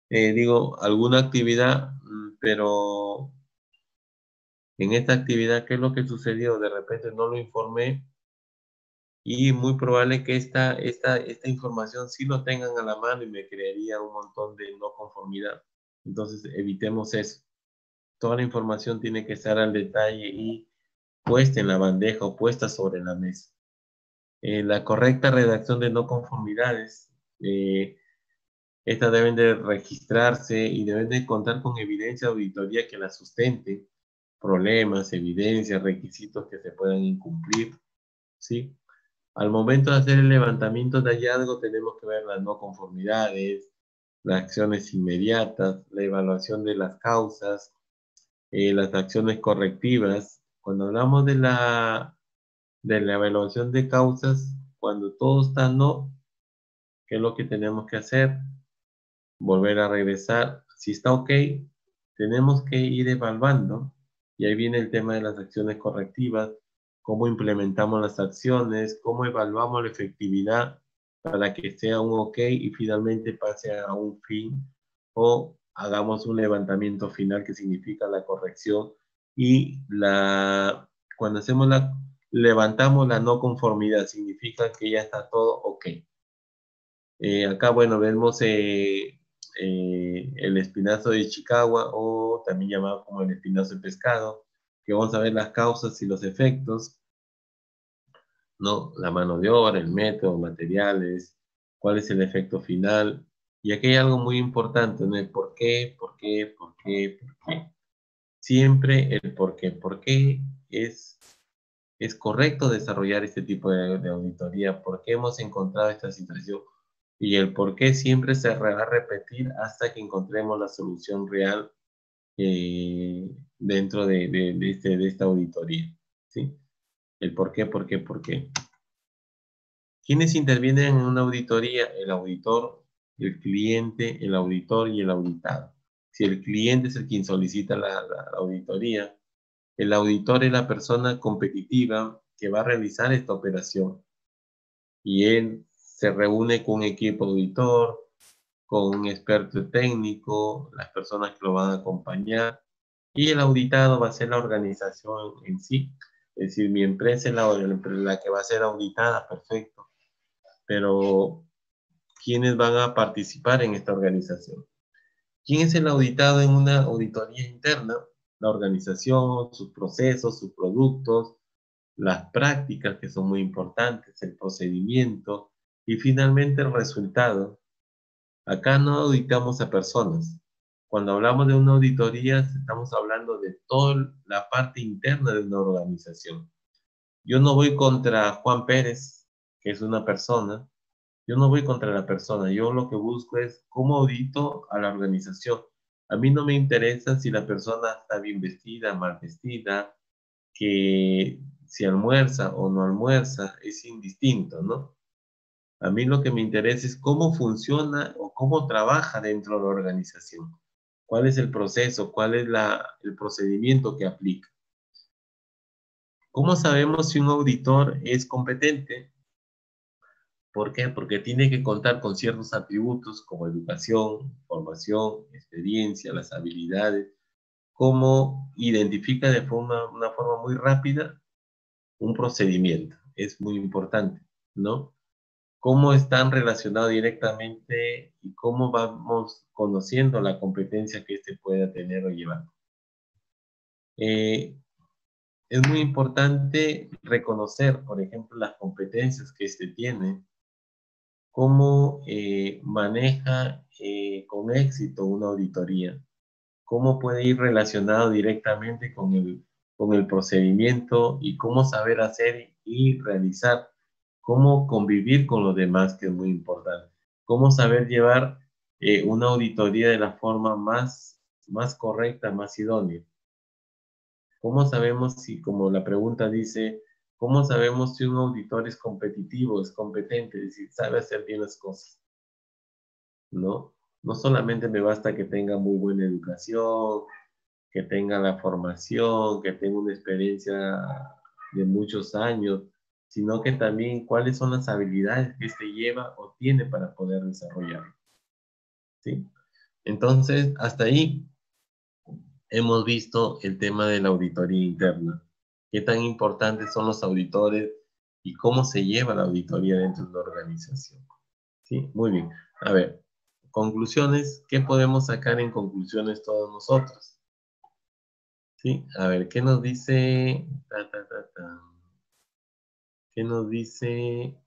Digo, alguna actividad, pero en esta actividad, ¿qué es lo que sucedió? De repente no lo informé y muy probable que esta información sí lo tengan a la mano y me crearía un montón de no conformidad. Entonces, evitemos eso. Toda la información tiene que estar al detalle y puesta en la bandeja o puesta sobre la mesa. La correcta redacción de no conformidades. Estas deben de registrarse y deben de contar con evidencia de auditoría que la sustente, problemas, evidencias, requisitos que se puedan incumplir, ¿sí? Al momento de hacer el levantamiento de hallazgo tenemos que ver las no conformidades, las acciones inmediatas, la evaluación de las causas, las acciones correctivas. Cuando hablamos de la evaluación de causas, cuando todo está no, ¿qué es lo que tenemos que hacer? Volver a regresar. Si está ok, tenemos que ir evaluando. Y ahí viene el tema de las acciones correctivas, cómo implementamos las acciones, cómo evaluamos la efectividad para que sea un ok y finalmente pase a un fin o hagamos un levantamiento final que significa la corrección y cuando levantamos la no conformidad significa que ya está todo ok. Acá, bueno, vemos el espinazo de Chicago o también llamado como el espinazo de pescado, que vamos a ver las causas y los efectos, ¿no? La mano de obra, el método, materiales, cuál es el efecto final. Y aquí hay algo muy importante, ¿no? El por qué, por qué, por qué, por qué. Siempre el por qué. ¿Por qué es correcto desarrollar este tipo de auditoría? ¿Por qué hemos encontrado esta situación? Y el por qué siempre se va a repetir hasta que encontremos la solución real dentro de esta auditoría, ¿sí? El por qué, por qué, por qué. ¿Quiénes intervienen en una auditoría? El auditor, el cliente, el auditor y el auditado. Si el cliente es el quien solicita la auditoría, el auditor es la persona competitiva que va a realizar esta operación. Y él se reúne con un equipo auditor, con un experto técnico, las personas que lo van a acompañar, y el auditado va a ser la organización en sí. Es decir, mi empresa es la que va a ser auditada, perfecto. Pero, ¿quiénes van a participar en esta organización? ¿Quién es el auditado en una auditoría interna? La organización, sus procesos, sus productos, las prácticas que son muy importantes, el procedimiento y finalmente el resultado. Acá no auditamos a personas, Cuando hablamos de una auditoría, estamos hablando de toda la parte interna de una organización. Yo no voy contra Juan Pérez, que es una persona. Yo no voy contra la persona. Yo lo que busco es cómo audito a la organización. A mí no me interesa si la persona está bien vestida, mal vestida, que si almuerza o no almuerza, es indistinto, ¿no? A mí lo que me interesa es cómo funciona o cómo trabaja dentro de la organización. ¿Cuál es el proceso? ¿Cuál es el procedimiento que aplica? ¿Cómo sabemos si un auditor es competente? ¿Por qué? Porque tiene que contar con ciertos atributos como educación, formación, experiencia, las habilidades. ¿Cómo identifica de una forma muy rápida un procedimiento? Es muy importante, ¿no? ¿Cómo están relacionados directamente y cómo vamos conociendo la competencia que éste pueda tener o llevar? Es muy importante reconocer, por ejemplo, las competencias que éste tiene, cómo maneja con éxito una auditoría, cómo puede ir relacionado directamente con el procedimiento y cómo saber hacer y realizar, cómo convivir con los demás, que es muy importante, cómo saber llevar una auditoría de la forma más correcta, más idónea. ¿Cómo sabemos si, como la pregunta dice, cómo sabemos si un auditor es competitivo, es competente, es decir, sabe hacer bien las cosas? ¿No? No solamente me basta que tenga muy buena educación, que tenga la formación, que tenga una experiencia de muchos años, sino que también cuáles son las habilidades que éste lleva o tiene para poder desarrollar. ¿Sí? Entonces, hasta ahí hemos visto el tema de la auditoría interna. ¿Qué tan importantes son los auditores y cómo se lleva la auditoría dentro de una organización? ¿Sí? Muy bien. A ver, conclusiones. ¿Qué podemos sacar en conclusiones todos nosotros? ¿Sí? A ver, ¿qué nos dice? ¿Qué nos dice